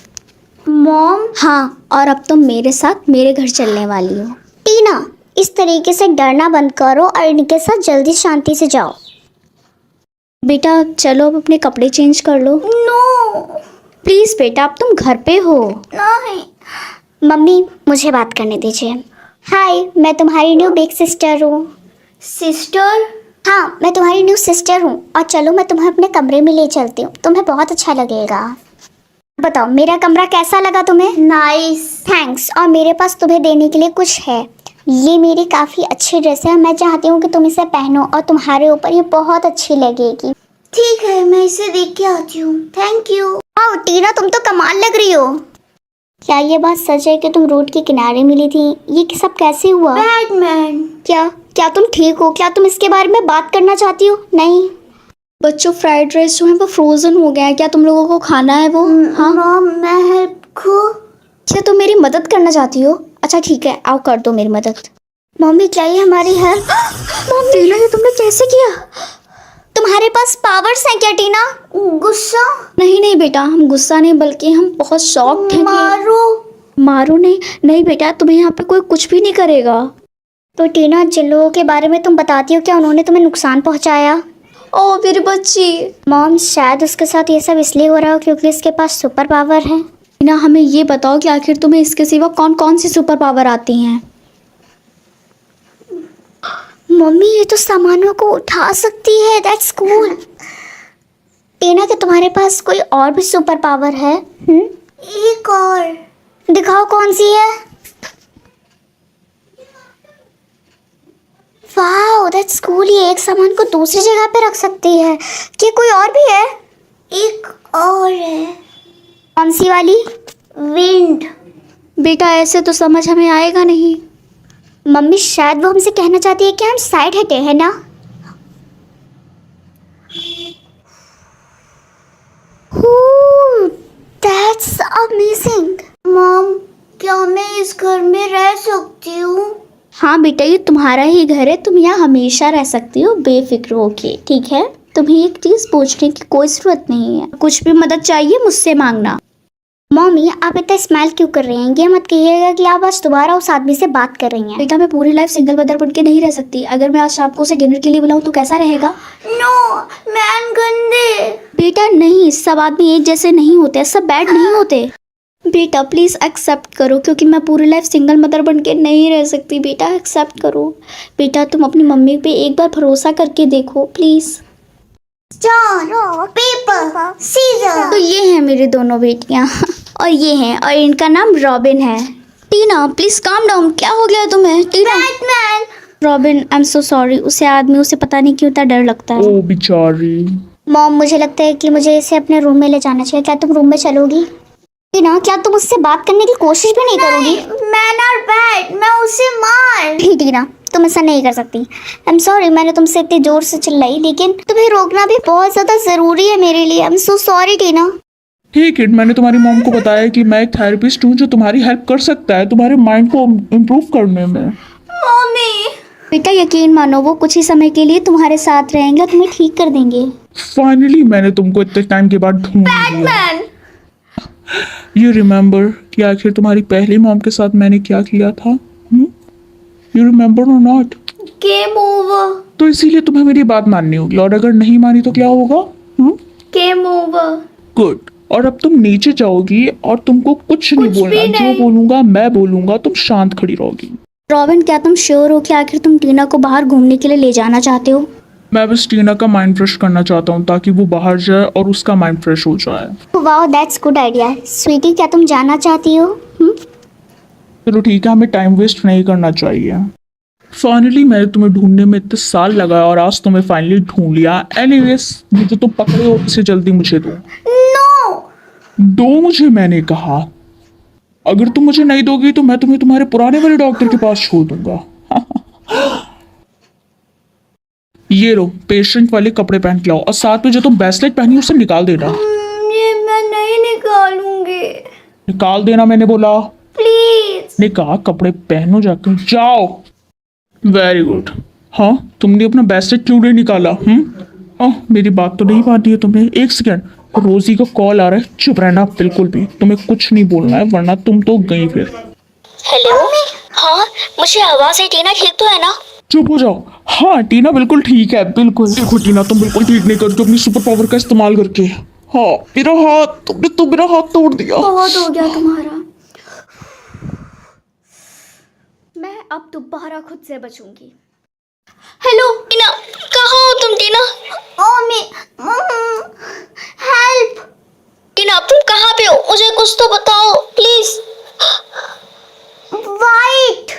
मॉम? हाँ, और अब तुम मेरे साथ मेरे घर चलने वाली हो। टीना, इस तरीके से डरना बंद करो और इनके साथ जल्दी शांति से जाओ। बेटा चलो, अब अपने कपड़े चेंज कर लो। नो प्लीज़ बेटा, अब तुम घर पे हो। नहीं। मम्मी, मुझे बात करने दीजिए। हाय, मैं तुम्हारी न्यू बिग सिस्टर हूँ। सिस्टर? हाँ, मैं तुम्हारी न्यू सिस्टर हूँ, और चलो मैं तुम्हें अपने कमरे में ले चलती हूँ, तुम्हें बहुत अच्छा लगेगा। बताओ, मेरा कमरा कैसा लगा तुम्हें? Nice, thanks. और मेरे पास तुम्हें देने के लिए कुछ है। ये मेरी काफ़ी अच्छी ड्रेस है, मैं चाहती हूँ कि तुम इसे पहनो और तुम्हारे ऊपर ये बहुत अच्छी लगेगी। ठीक है, मैं इसे देख के आती हूँ। Thank you. वाह टीना, तुम तो कमाल लग रही हो। क्या ये बात सच है कि तुम रोड के किनारे मिली थी? ये सब कैसे हुआ? बैटमैन। क्या क्या तुम ठीक हो? क्या तुम इसके बारे में बात करना चाहती हो? नहीं। बच्चों, फ्राइड राइस जो है वो फ्रोजन हो गया है, क्या तुम लोगों को खाना है वो? हाँ, मॉम, मैं हेल्प को। क्या तुम मेरी मदद करना चाहती हो? अच्छा ठीक है, आओ कर दो मेरी मदद। मम्मी, क्या ये हमारी हेल्प? टीना, ये तुमने कैसे किया? तुम्हारे पास पावर्स हैं क्या टीना? गुस्सा? नहीं नहीं बेटा, हम गुस्सा नहीं, बल्कि हम बहुत शॉक्ड हैं कि मारो नहीं। नहीं बेटा, तुम्हें यहाँ पे कोई कुछ भी नहीं करेगा। तो टीना, जिन लोगों के बारे में तुम बताती हो, क्या उन्होंने तुम्हें नुकसान पहुंचाया? ओ मेरी बच्ची। मॉम, शायद उसके साथ ये सब इसलिए हो रहा हो क्योंकि इसके पास सुपर पावर है। टीना, हमें ये बताओ कि आखिर तुम्हें इसके सिवा कौन कौन सी सुपर पावर आती हैं? मम्मी, ये तो सामानों को उठा सकती है। That's cool. टीना, क्या तुम्हारे पास कोई और भी सुपर पावर है? एक और दिखाओ, कौन सी है? Wow, that's cool. ये एक सामान को दूसरी जगह पे रख सकती है। क्या कोई और भी है? एक और है। कौन सी वाली? विंड। बेटा, ऐसे तो समझ हमें आएगा नहीं। मम्मी, शायद वो हमसे कहना चाहती है कि हम साइड हटे हैं ना। That's amazing. मॉम, क्या मैं इस घर में रह सकती हूँ? हाँ बेटा, ये तुम्हारा ही घर है, तुम यहाँ हमेशा रह सकती हो बेफिक्र होके, ठीक है? तुम्हें एक चीज पूछने की कोई जरूरत नहीं है। कुछ भी मदद चाहिए मुझसे मांगना। मम्मी, आप इतना स्माइल क्यों कर रही हैं? ये मत कहिएगा कि आप आज दोबारा उस आदमी से बात कर रही हैं। बेटा, मैं पूरी लाइफ सिंगल मदर बन के नहीं रह सकती। अगर मैं आज शाम को उसे डिनर के लिए बुलाऊं तो कैसा रहेगा? नो मैन, गंदे। बेटा नहीं, सब आदमी एक जैसे नहीं होते, सब बैड नहीं होते। बेटा प्लीज एक्सेप्ट करो, क्योंकि मैं पूरी लाइफ सिंगल मदर बन के नहीं रह सकती। बेटा एक्सेप्ट करो। बेटा, तुम अपनी मम्मी पे एक बार भरोसा करके देखो प्लीज। Paper, scissor. तो ये हैं मेरी दोनों बेटियां और ये हैं, और इनका नाम रॉबिन है। टीना प्लीज काम डाउन, क्या हो गया तुम्हें? Tina. Batman. Robin, I am so sorry. उसे आदमी उसे पता नहीं क्यों इतना डर लगता है। ओ बेचारी। मॉम, मुझे लगता है कि मुझे इसे अपने रूम में ले जाना चाहिए। क्या तुम रूम में चलोगी? टीना, क्या तुम उससे बात करने की कोशिश भी नहीं करोगी? मैन और बैट, मैं उसे मार। नहीं टीना, तुम ऐसा नहीं कर सकती। आई एम सॉरी, मैंने तुमसे इतनी जोर से चिल्लाई, लेकिन तुम्हें रोकना भी बहुत ज़्यादा ज़रूरी है मेरे लिए। I am so sorry Tina. Hey kid, मैंने तुम्हारी मॉम को बताया कि मैं एक थेरेपिस्ट हूँ जो तुम्हारी हेल्प कर सकता है तुम्हारे माइंड को इम्प्रूव करने में। मम्मी। बेटा यकीन मानो, वो कुछ ही समय के लिए तुम्हारे साथ रहेंगे और तुम्हें ठीक कर देंगे। फाइनली मैंने तुमको इतने टाइम के बाद ढूंढ लिया। यू रिमेम्बर कि आखिर तुम्हारी पहली मॉम के साथ मैंने क्या किया था? यू रिमेम्बर और नॉट? Game over. तो इसीलिए तुम्हें मेरी बात माननी होगी, और अगर नहीं मानी तो क्या होगा? Game over. गुड। और अब तुम नीचे जाओगी और तुमको कुछ नहीं बोलना। जो बोलूंगा मैं बोलूंगा, तुम शांत खड़ी रहोगी। रॉबिन, क्या तुम श्योर हो कि आखिर तुम टीना को बाहर घूमने के लिए ले जाना चाहते हो? मैं बस टीना का माइंड फ्रेश करना चाहता हूँ ताकि वो बाहर जाए और उसका माइंड फ्रेश हो जाए। Wow, that's good idea. Sweetie, क्या तुम जाना चाहती हो? चलो ठीक है, हमें टाइम वेस्ट नहीं करना चाहिए। फाइनली मैंने तुम्हें ढूंढने में इतने साल लगाया और आज तुम्हें फाइनली ढूंढ लिया। एनीवेज, ये जो तुम पकड़े हो इसे जल्दी मुझे दो। दो मुझे, मैंने कहा। अगर तुम मुझे नहीं दोगी तो मैं तुम्हें तुम्हारे पुराने वाले डॉक्टर के पास छोड़ दूंगा। ये लो, पेशेंट वाले कपड़े पहन के लाओ, और साथ में जो तुम ब्रेसलेट पहनी उसे निकाल देना। ये मैं नहीं निकालूंगी। निकाल देना मैंने बोला। प्लीज। ने कहा कपड़े पहनो, जाकर जाओ। Very good. हाँ, तुमने अपना ब्रेसलेट क्यों नहीं निकाला? मेरी बात तो नहीं मानती है तुमने। एक सेकेंड, रोजी का कॉल आ रहा है। चुप रहना बिल्कुल भी, तुम्हें कुछ नहीं बोलना है वरना तुम तो गई फिर। हेलो। हाँ, मुझे आवाज़ है। टीना ठीक तो है ना? चुप हो जाओ। हाँ, टीना बिल्कुल ठीक है, बिल्कुल। देखो टीना, तुम बिल्कुल ठीक नहीं करती अपनी सुपर पावर का इस्तेमाल करके। हाँ, मेरा हाथ, तुमने तो मेरा हाथ तोड़ दिया। बहुत हो गया तुम्हारा। मैं अब दोबारा खुद से बचूंगी। हेलो टीना, कहाँ हो तुम? टीना, हेल्प। टीना तुम कहाँ पे हो? मुझे कुछ तो बताओ प्लीज। वाइट।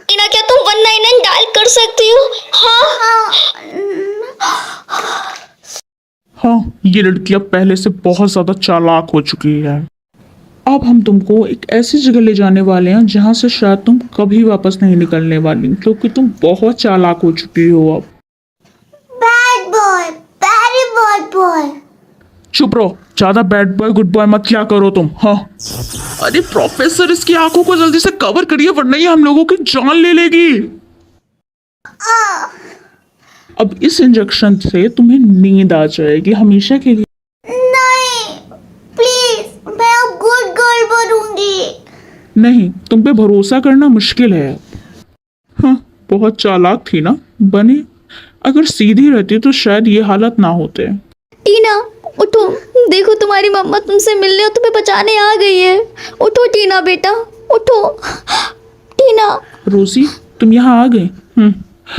टीना, क्या तुम 199 डायल कर सकती हो? हाँ। हाँ, ये लड़की अब पहले से बहुत ज्यादा चालाक हो चुकी है। अब हम तुमको एक ऐसी जगह ले जाने वाले हैं जहाँ से शायद तुम कभी वापस नहीं निकलने वाली, क्योंकि तुम बहुत चालाक हो चुकी हो अब। Bad boy, very bad boy. चुप रहो, ज्यादा बैड बॉय गुड बॉय मत क्या करो तुम। हाँ, अरे प्रोफेसर इसकी आंखों को जल्दी से कवर करिए वरना ये हम लोगों की जान ले लेगी। अब इस इंजेक्शन से तुम्हें नींद आ जाएगी हमेशा के लिए। नहीं, प्लीज, मैं अब गुड गर्ल बनूंगी। नहीं, तुम पे भरोसा करना मुश्किल है। हाँ, बहुत चालाक थी ना, बने अगर सीधी रहती तो शायद ये हालत ना होते। टीना उठो, देखो तुम्हारी मम्मा तुमसे मिलने और तुम्हें बचाने आ गई है। उठो टीना बेटा, उठो टीना। रोजी तुम यहाँ आ गए।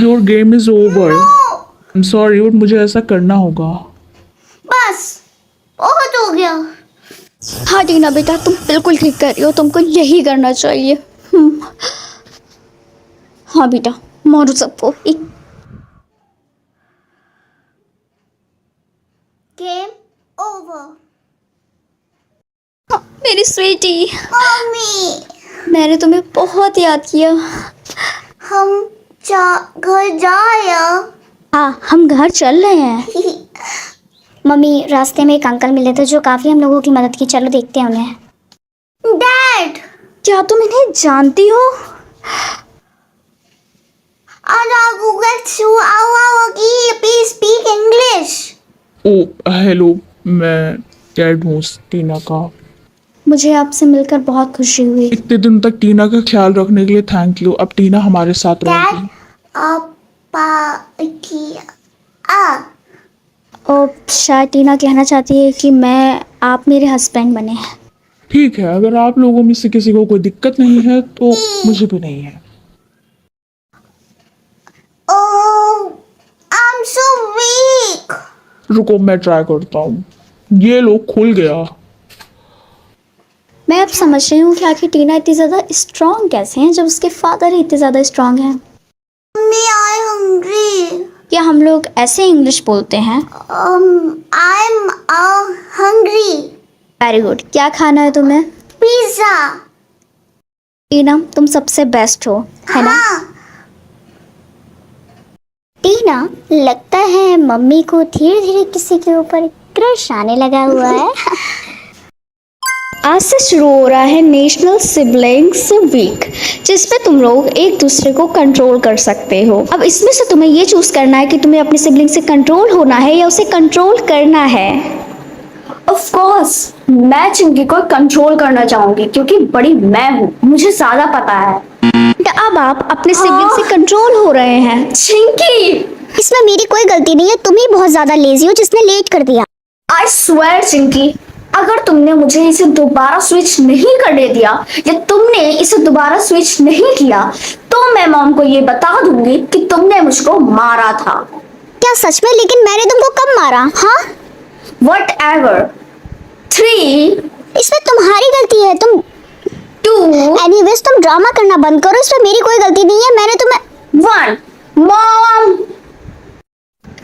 Your game is over. I am sorry but मुझे ऐसा करना होगा। बस बहुत हो गया। हाँ टीना बेटा, तुम बिल्कुल ठीक कर रही हो, तुमको यही करना चाहिए। हाँ बेटा, मारो सबको एक। Game over. मेरी स्वीटी, मम्मी, मैंने तुम्हें बहुत याद किया। हम घर जाया। हाँ, हम घर चल रहे हैं। मम्मी, रास्ते में एक अंकल मिले थे जो काफी हम लोगों की मदद की, चलो देखते हैं उन्हें। डैड, क्या तुम इन्हें जानती हो? Please speak English. Oh hello, मैं डैड हूँ टीना का। मुझे आपसे मिलकर बहुत खुशी हुई। इतने दिन तक टीना का ख्याल रखने के लिए थैंक यू। अब टीना हमारे साथ रहेगी। और शायद टीना कहना चाहती है कि आप मेरे हस्बैंड बने हैं। ठीक है, अगर आप लोगों में से किसी को कोई दिक्कत नहीं है तो मुझे भी नहीं है। I'm so weak. रुको मैं ट्राई करता हूँ। ये लो, खुल गया। मैं अब समझ रही हूँ कि आखिर टीना इतनी ज़्यादा स्ट्रॉन्ग कैसे हैं जब उसके फादर ही इतने ज़्यादा स्ट्रॉन्ग हैं। Mummy, I'm hungry. क्या हम लोग ऐसे इंग्लिश बोलते हैं? I'm hungry. Very good. क्या खाना है तुम्हें? Pizza. टीना, तुम सबसे बेस्ट हो, है ना? टीना, लगता है मम्मी को धीरे धीरे किसी के ऊपर क्रश आने लगा हुआ है। आज से शुरू हो रहा है नेशनल सिबलिंग्स वीक, जिसमें तुम लोग एक दूसरे को कंट्रोल कर सकते हो। अब इसमें से तुम्हें ये चूज करना है कि तुम्हें अपने सिबलिंग से कंट्रोल होना है या उसे कंट्रोल करना है। ऑफ कोर्स मैं चिंकी को कंट्रोल करना चाहूंगी क्योंकि बड़ी मैं हूँ, मुझे ज्यादा पता है। अब आप अपने सिबलिंग से कंट्रोल हो रहे हैं। चिंकी, इसमें मेरी कोई गलती नहीं है, तुम ही बहुत ज्यादा लेजी हो जिसने लेट कर दिया। आई स्वेयर चिंकी, अगर तुमने मुझे इसे दोबारा स्विच नहीं करने दिया या तुमने इसे दोबारा स्विच नहीं किया तो मैं मॉम को ये बता दूंगी कि तुमने मुझको मारा था। क्या सच में? लेकिन मैंने तुमको कब मारा? हाँ, Whatever. 3, इसमें तुम्हारी गलती है। तुम 2, एनीवेज तुम ड्रामा करना बंद करो, इसमें मेरी कोई गलती नहीं है। मैंने तुम्हें 1। मॉम,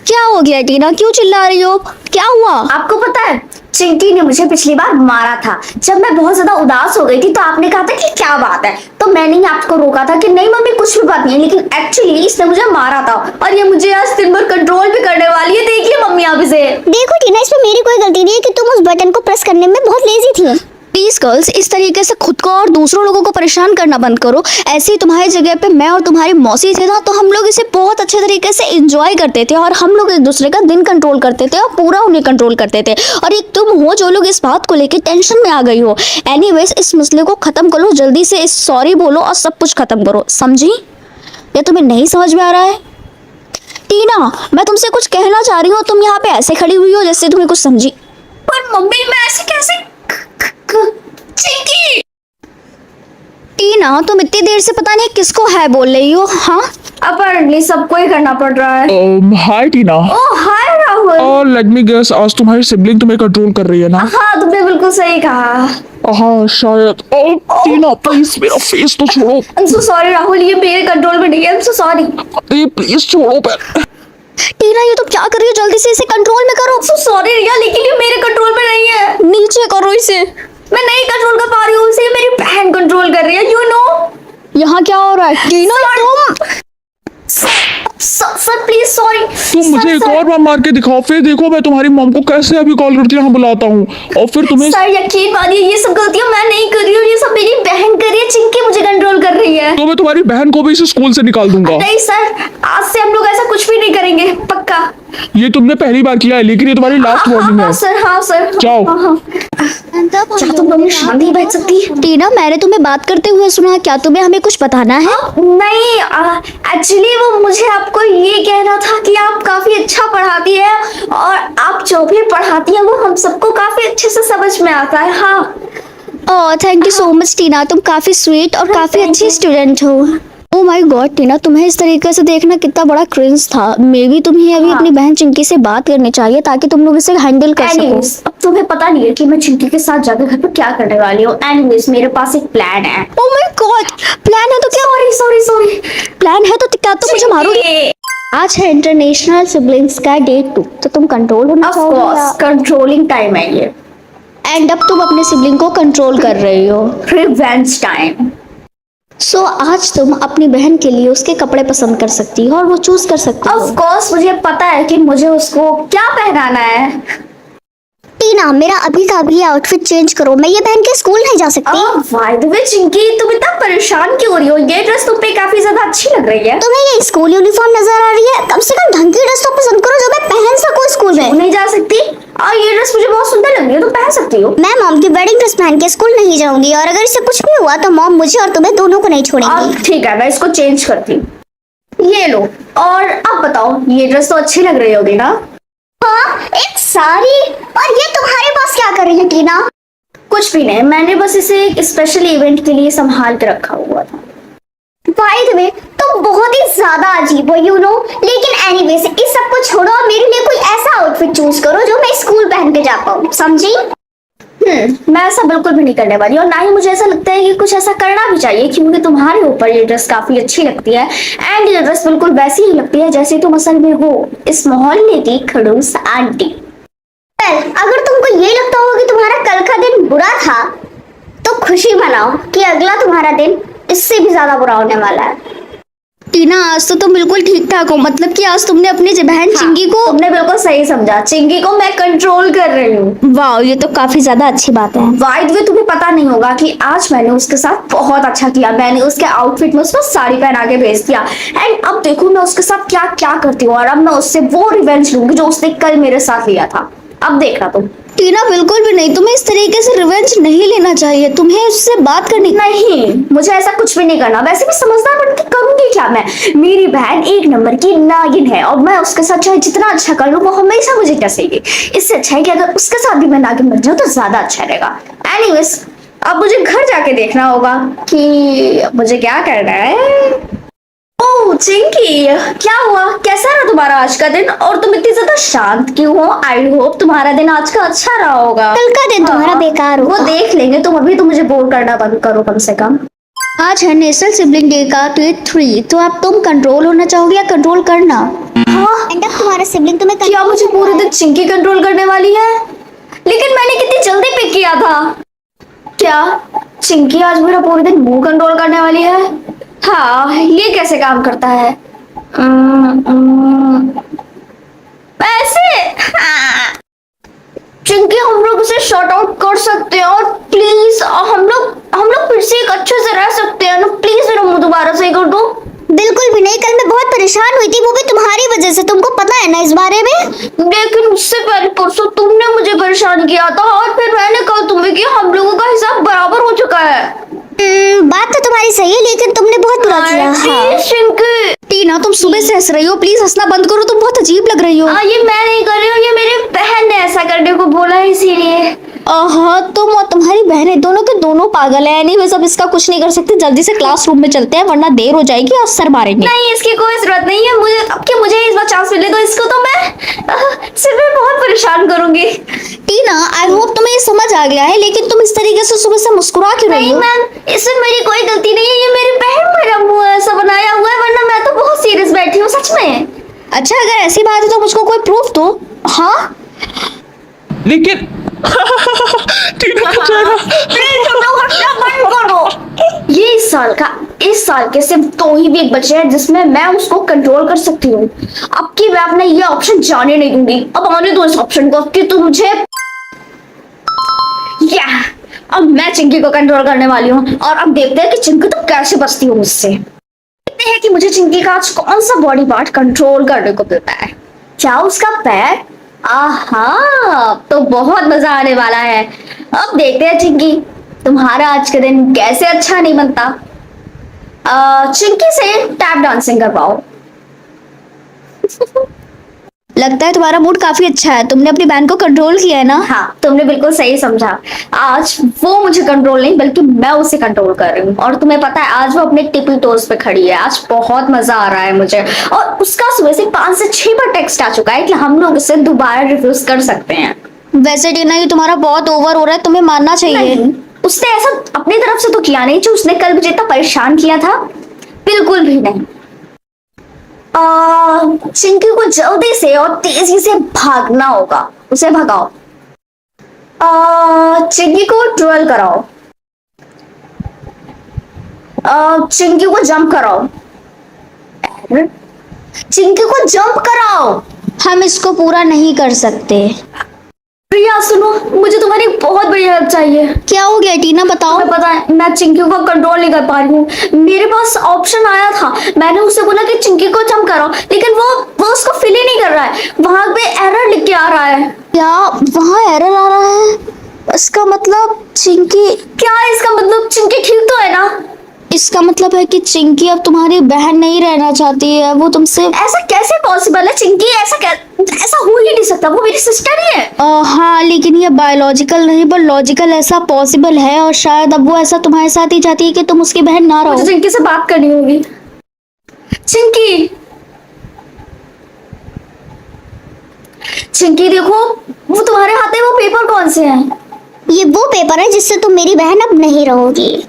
क्या हो गया टीना, क्यों चिल्ला रही हो? क्या हुआ? आपको पता है चिंकी ने मुझे पिछली बार मारा था जब मैं बहुत ज्यादा उदास हो गई थी, तो आपने कहा था कि क्या बात है, तो मैंने ही आपको रोका था कि नहीं मम्मी कुछ भी बात नहीं है, लेकिन एक्चुअली इसने मुझे मारा था और ये मुझे आज दिन भर कंट्रोल भी करने वाली है। देखिए मम्मी आप इसे। देखो टीना, इसमें मेरी कोई गलती नहीं है कि तुम उस बटन को प्रेस करने में बहुत लेजी थी। प्लीज गर्ल्स, इस तरीके से खुद को और दूसरों लोगों को परेशान करना बंद करो। ऐसे ही तुम्हारी जगह पे मैं और तुम्हारी मौसी थे ना, तो हम लोग इसे बहुत अच्छे तरीके से एंजॉय करते थे और हम लोग एक दूसरे का दिन कंट्रोल करते थे और पूरा उन्हें कंट्रोल करते थे। और एक तुम हो जो लोग इस बात को लेकर टेंशन में आ गई हो। एनीवेज, इस मसले को खत्म करो, जल्दी से इस सॉरी बोलो और सब कुछ खत्म करो, समझी? या तुम्हें नहीं समझ में आ रहा है? टीना, मैं तुमसे कुछ कहना चाह रही हूँ, तुम यहाँ पे ऐसे खड़ी हुई हो जैसे तुम्हें कुछ समझी। पर मम्मी मैं ऐसे कैसे? चिंकी, टीना, तुम इतनी देर से पता नहीं किसको है बोल रही हो। हाँ, अपरली सबको ही करना पड़ रहा है। हाय टीना। ओह हाय राहुल। और लेट मी गेस, आज तुम्हारी सिबलिंग तुम्हें कंट्रोल कर रही है ना? हाँ तुमने बिल्कुल सही कहा। हाँ शायद। टीना प्लीज मेरा फेस तो छोड़ो। I'm so sorry राहुल, ये मेरे कंट्रोल में नहीं है। I'm so sorry। प्लीज छोड़ो पर। टीना, ये तुम क्या कर रही हो? जल्दी से इसे कंट्रोल में करो। I'm so sorry रिया, लेकिन ये मेरे कंट्रोल में नहीं है। नीचे करो इसे। मैं नहीं कंट्रोल कर पा यहाँ क्या हो रहा है टीना? तुम सर प्लीज सॉरी। तुम मुझे एक और बार मार के दिखाओ, फिर देखो मैं तुम्हारी मॉम को कैसे अभी कॉल करके यहाँ बुलाता हूँ और फिर तुम्हें। सर यकीन मानिए ये सब गलतियां मैं नहीं कर रही हूँ, ये सब मेरी बहन कर रही है। चिंकी मुझे कंट्रोल कर रही है। तो मैं तुम्हारी बहन को भी इस स्कूल से निकाल दूंगा। नहीं सर, आज से हम लोग ऐसा कुछ भी नहीं करेंगे, पक्का। ये तुमने पहली बार किया है, लेकिन ये तुम्हारी लास्ट वार्निंग है। सर हाँ सर। जाओ। क्या तुम लोग शांति बैठ सकती है? टीना, मैंने तुम्हें बात करते हुए सुना, क्या तुम्हें हमें कुछ बताना है? नहीं, एक्चुअली वो मुझे आपको ये कहना था कि आप काफी अच्छा पढ़ाती है और आप जो भी पढ़ाती है वो हम सबको काफी अच्छे से समझ में आता है। हाँ। Oh thank you so much Tina, तुम काफी स्वीट और काफी अच्छी स्टूडेंट हो। ओह माय गॉड टीना, तुम्हें इस तरीके से देखना कितना बड़ा क्रिंज था। मे बी तुम्हें अभी अपनी बहन चिंकी से बात करनी चाहिए ताकि तुम लोग इसे हैंडल कर सको। एनीवेज, अब तुम्हें पता नहीं है कि मैं चिंकी के साथ जाकर घर पर क्या करने वाली हूँ। एनीवेज, मेरे पास एक प्लान है। ओह माय गॉड, प्लान है तो क्या? सॉरी। प्लान है तो क्या तुम मुझे मारोगे? आज है इंटरनेशनल सिबलिंग्स का डे 2, तो तुम कंट्रोल होना ऑफ चाहोगे कोर्स, कंट्रोलिंग टाइम है ये। एंड अब तुम अपने सिबलिंग को कंट्रोल कर रही हो। Revenge time. सो आज तुम अपनी बहन के लिए उसके कपड़े पसंद कर सकती हो और वो चूज कर सकती हो। ऑफ कोर्स मुझे पता है कि मुझे उसको क्या पहनाना है। टीना, मेरा अभी का अभी आउटफिट चेंज करो, मैं ये पहन के स्कूल नहीं जा सकती। बाय द वे चिंकी, तुम इतना परेशान क्यों हो रही हो? ये ड्रेस तुम पे काफी ज्यादा अच्छी लग रही है। तुम्हें ये स्कूल यूनिफॉर्म नजर आ रही है? कम से कम ढंग की ड्रेस तो पसंद करो जो मैं पहन सकूं स्कूल में। नहीं जा सकती? और ये ड्रेस मुझे बहुत सुंदर लग रही है, तुम पहन सकती हो। मैं मॉम की वेडिंग ड्रेस पहन के स्कूल नहीं जाऊंगी और अगर इससे कुछ भी हुआ तो मॉम मुझे और तुम्हें दोनों को नहीं छोड़ेंगी। ठीक है, मैं इसको चेंज करती हूँ। ये लो। और अब बताओ, ये ड्रेस तो अच्छी लग रही होगी ना? हाँ, एक साड़ी। और ये तुम्हारे पास क्या कर रही है टीना? कुछ भी नहीं, मैंने बस इसे एक स्पेशल इवेंट के लिए संभाल के रखा हुआ था। बाय द वे, तुम बहुत ही ज्यादा अजीब हो यू नो। लेकिन एनीवेज, इस सब को छोड़ो और मेरे लिए कोई ऐसा आउटफिट चूज करो जो मैं स्कूल पहन के जा पाऊँ, समझी? मैं ऐसा बिल्कुल भी नहीं करने वाली और ना ही मुझे ऐसा लगता है कि कुछ ऐसा करना भी चाहिए, क्योंकि तुम्हारे ऊपर ये ड्रेस काफी अच्छी लगती है। एंड ये ड्रेस बिल्कुल वैसी ही लगती है जैसे तुम असल में हो, इस मोहल्ले की खड़ूस आंटी। अगर तुमको ये लगता हो कि तुम्हारा कल का दिन बुरा था तो खुशी मनाओ कि अगला तुम्हारा दिन इससे भी ज्यादा बुरा होने वाला है। टीना, आज तो तुम बिल्कुल ठीक ठाक हो, मतलब कि आज तुमने अपनी बहन चिंकी को। तुमने बिल्कुल सही समझा, चिंकी को मैं कंट्रोल कर रही हूँ। वाह, ये तो काफी ज्यादा अच्छी बात है। बाय द वे, तुम्हें पता नहीं होगा कि आज मैंने उसके साथ बहुत अच्छा किया। मैंने उसके आउटफिट में उसको साड़ी पहना के भेज दिया। एंड अब देखो मैं उसके साथ क्या क्या करती हूँ और अब मैं उससे वो रिवेंज लूंगी जो उसने कल मेरे साथ लिया था। अब देखना तुम। टीना, बिल्कुल भी नहीं, तुम्हें इस तरीके से रिवेंज नहीं लेना चाहिए, तुम्हें उससे बात करनी। नहीं, मुझे ऐसा कुछ भी नहीं करना। वैसे भी समझदार बन के करूंगी क्या मैं? मेरी बहन एक नंबर की नागिन है और मैं उसके साथ चाहे जितना अच्छा कर लूं वो हमेशा मुझे डसेगी। इससे अच्छा है कि अगर उसके साथ भी मैं नागिन बन जाऊं तो ज्यादा अच्छा रहेगा। एनीवेज, अब मुझे घर जाके देखना होगा कि मुझे क्या करना है। ओह चिंकी, क्या हुआ? कैसा रहा तुम्हारा आज का दिन? और तुम इतनी ज्यादा शांत क्यों हो? आई होप तुम्हारा दिन आज का अच्छा रहा होगा। कल का दिन तुम्हारा बेकार वो होगा। देख लेंगे, तुम अभी तो मुझे बोर करना बंद करो कम से कम। आज है नेशनल सिबलिंग डे का डे 3, तो अब तुम कंट्रोल होना चाहोगे या कंट्रोल करना? हाँ, एंड अब तुम्हारा सिबलिंग तुम्हें क्या मुझे पूरे दिन चिंकी कंट्रोल करने वाली है? लेकिन मैंने कितनी जल्दी पिक किया था। क्या चिंकी आज मेरा पूरे दिन मुंह कंट्रोल करने वाली है? हाँ, ये कैसे काम करता है? ऐसे। चिंकी, हम लोग उसे शॉर्ट आउट कर सकते हैं और प्लीज हम लोग फिर से एक अच्छे से रह सकते हैं ना? प्लीज मेरा मुंह दोबारा सही कर दो। बिल्कुल भी नहीं, कल मैं बहुत परेशान हुई थी, वो भी तुम्हारी वजह से, तुमको पता है ना इस बारे में। लेकिन उससे पहले परसों तुमने मुझे परेशान किया था और फिर मैंने कल तुम्हें किया। हम लोगों का हिसाब बराबर हो चुका है। बात तो तुम्हारी सही है लेकिन तुमने बहुत बुरा किया। हाँ। चिंकी, टीना, तुम सुबह से हंस रही हो, प्लीज हंसना बंद करो, तुम बहुत अजीब लग रही हो। ये मैं नहीं कर रही हूँ, ये मेरी बहन ने ऐसा करने को बोला है इसीलिए। हाँ, तुम और तुम्हारी बहनें दोनों के दोनों पागल है। एनीवेज, अब इसका कुछ नहीं कर सकते, जल्दी से क्लासरूम में चलते हैं वरना देर हो जाएगी और सर मारेंगे। नहीं, इसकी कोई जरूरत नहीं है। मुझे इस बार चांस मिले तो इसको तो मैं सिर्फ बहुत परेशान करूंगी। टीना, आई होप तुम्हें ये समझ आ गया है, लेकिन तुम इस तरीके से सुबह से मुस्कुरा क्यों रही नहीं हो? मैम, इसमें मेरी कोई गलती नहीं है। ये मेरी बहन मेरा मुंह ऐसा बनाया हुआ है, वरना मैं तो बहुत सीरियस बैठी हूँ सच में। अच्छा, अगर ऐसी बात है तो मुझको कोई प्रूफ दो। हाँ, लेकिन टीना का चेहरा। प्लीज तुम लोग हंसना बंद करो। ये इस साल के सिर्फ 2 ही वीक बचे हैं जिसमें मैं उसको कंट्रोल कर सकती हूँ। अब की मैं अपना ये ऑप्शन जाने नहीं दूंगी। अब आने दो इस ऑप्शन को कि तुम मुझे अब मैं चिंकी को कंट्रोल करने वाली हूँ और अब देखते हैं कि चिंकी तो कैसे बचती हो मुझसे। देखते हैं कि मुझे चिंकी का आज कौन सा बॉडी पार्ट कंट्रोल करने को मिलता है। क्या उसका पैर? आहा, तो बहुत मजा आने वाला है। अब देखते हैं चिंकी तुम्हारा आज का दिन कैसे अच्छा नहीं बनता। चिंकी से टैप डांसिंग करवाओ। लगता है तुम्हारा मूड काफी अच्छा है, तुमने अपनी बहन को कंट्रोल किया है ना। हाँ, तुमने बिल्कुल सही समझा। आज वो मुझे कंट्रोल नहीं बल्कि मैं उसे कंट्रोल कर रही हूँ। और तुम्हें पता है आज वो अपने टिपी टोज पे खड़ी है। आज बहुत मजा आ रहा है मुझे। और उसका सुबह से 5 से 6 बार टेक्स्ट आ चुका है कि हम लोग इसे दोबारा रिफ्यूज कर सकते हैं। वैसे टीना ये तुम्हारा बहुत ओवर हो रहा है, तुम्हें मानना चाहिए। नहीं, उसने ऐसा अपनी तरफ से तो किया नहीं जो उसने कल मुझे इतना परेशान किया था। बिल्कुल भी नहीं। चिंकी को जल्दी से और तेजी से भागना होगा। उसे भगाओ। चिंकी को ट्रोल कराओ। चिंकी को जंप कराओ। चिंकी को जंप कराओ। हम इसको पूरा नहीं कर सकते। प्रिया सुनो, मुझे तुम्हारी बहुत बड़ी हेल्प चाहिए। क्या हो गया टीना, बताओ। तुम्हें पता है मैं चिंकी को कंट्रोल नहीं कर पा रही हूँ। मेरे पास ऑप्शन आया था, मैंने उससे बोला कि चिंकी को जंप कराओ, लेकिन वो उसको फिल ही नहीं कर रहा है। वहां पे एरर लिख के आ रहा है। क्या वहाँ एरर आ रहा है? इसका मतलब चिंकी इसका मतलब चिंकी ठीक तो है ना? इसका मतलब है कि चिंकी अब तुम्हारी बहन नहीं रहना चाहती है, वो तुमसे। ऐसा कैसे पॉसिबल है चिंकी? ऐसा हो ही नहीं सकता, वो मेरी सिस्टर ही है। हाँ, लेकिन ये बायोलॉजिकल नहीं पर लॉजिकल ऐसा पॉसिबल है, और शायद अब वो ऐसा तुम्हारे साथ ही चाहती है कि तुम उसकी बहन ना रहो। मुझे चिंकी से बात करनी होगी। चिंकी देखो, वो तुम्हारे हाथ में वो पेपर कौन से हैं? ये वो पेपर है जिससे तुम मेरी बहन अब नहीं रहोगी।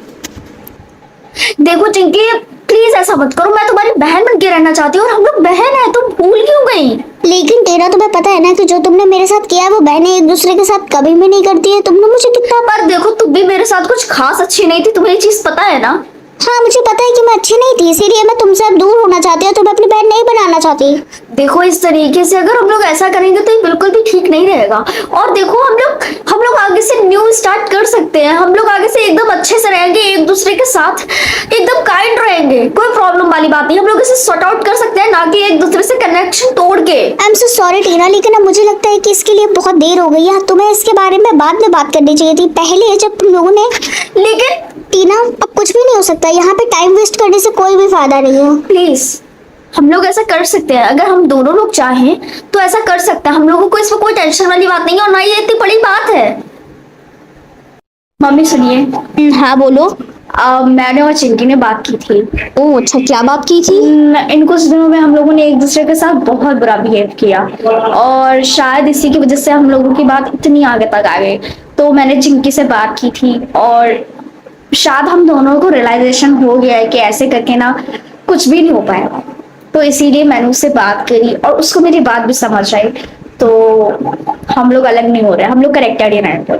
देखो चिंकी, प्लीज ऐसा मत करो। मैं तुम्हारी बहन बन के रहना चाहती हूँ और हम लोग बहन है। तुम भूल क्यों गई? लेकिन तेरा तुम्हें पता है ना कि जो तुमने मेरे साथ किया है वो बहनें एक दूसरे के साथ कभी भी नहीं करती है। तुमने मुझे कितना पर देखो, तुम भी मेरे साथ कुछ खास अच्छी नहीं थी। तुम्हें ये चीज पता है ना? हाँ, मुझे पता है कि मैं अच्छी नहीं थी, इसीलिए मैं तुमसे अब दूर होना चाहती हूँ। तुम्हें अपनी बहन नहीं बनाना चाहती। देखो, इस तरीके से अगर हम लोग ऐसा करेंगे तो ये बिल्कुल भी ठीक नहीं रहेगा। और देखो, हम लोग आगे से न्यू स्टार्ट कर सकते हैं। हम लोग आगे से एकदम अच्छे से रहेंगे, एक दूसरे के साथ एकदम काइंड रहेंगे। कोई प्रॉब्लम वाली बात नहीं। हम लोग इसे सॉर्ट आउट कर सकते हैं, ना कि एक दूसरे से कनेक्शन तोड़ के। आई एम सो सॉरी टीना, लेकिन अब मुझे लगता है कि इसके लिए बहुत देर हो गई है। तुम्हें इसके बारे में बाद में बात करनी चाहिए थी, पहले जब तुम लोगों ने। लेकिन टीना, अब कुछ भी नहीं हो सकता। यहाँ पे टाइम वेस्ट करने से कोई भी फायदा नहीं है। प्लीज, हम लोग ऐसा कर सकते हैं। अगर हम दोनों लोग चाहें तो ऐसा कर सकते हैं। हम लोगों को इसमें कोई टेंशन वाली बात नहीं है और ना ये इतनी बड़ी बात है। मम्मी सुनिए। हाँ बोलो। मैंने और चिंकी ने बात की थी। ओह अच्छा, क्या बात की थी? इन कुछ दिनों में हम लोगों ने एक दूसरे के साथ बहुत बुरा बिहेव किया और शायद इसी की वजह से हम लोगों की बात इतनी आगे तक आ गई। तो मैंने चिंकी से बात की थी और शायद हम दोनों को रियलाइजेशन हो गया है कि ऐसे करके ना कुछ भी नहीं हो पाएगा। तो इसीलिए मैंने उससे बात करी और उसको मेरी बात भी समझ आई। तो हम लोग अलग नहीं हो रहे, हम लोग करेक्टेड ही रहेंगे।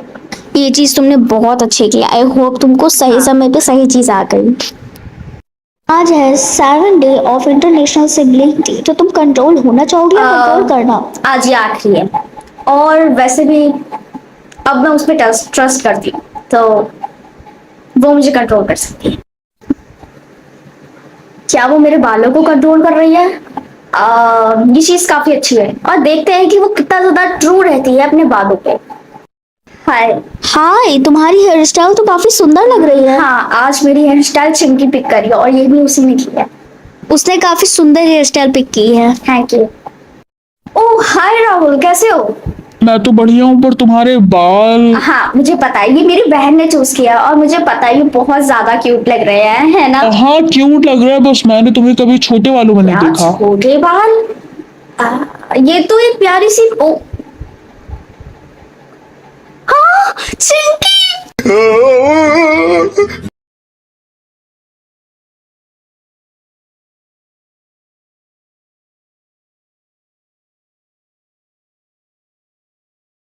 ये चीज तुमने बहुत अच्छी की। आई होप तुमको सही समय पे सही चीज आ गई। आज है 7th day of international sibling day, तो तुम कंट्रोल होना चाहोगी या कंट्रोल करना? आज ये आखिरी है और वैसे भी अब मैं उस पर ट्रस्ट करती हूँ, तो वो मुझे कंट्रोल कर सकती है। क्या वो मेरे बालों को कंट्रोल कर रही है? ये चीज काफी अच्छी है और देखते हैं कि वो कितना ज्यादा ट्रू रहती है अपने बालों पे। हाय। हाय, तुम्हारी हेयर स्टाइल तो काफी सुंदर लग रही है। हाँ, आज मेरी हेयर स्टाइल चिंकी पिक करी और ये भी उसी ने की है। उसने काफी सुंदर हेयर स्टाइल पिक की है। Thank you. Oh hi Rahul, कैसे हो? मैं तो बढ़िया हूँ, पर तुम्हारे बाल। हाँ मुझे पता है, ये मेरी बहन ने चूज किया और मुझे पता है ये बहुत ज्यादा क्यूट लग रहे हैं, है ना? हाँ क्यूट लग रहा है, बस मैंने तुम्हें कभी छोटे बालों में नहीं क्या देखा। छोटे बाल? ये तो एक प्यारी सी हाँ चिंकी।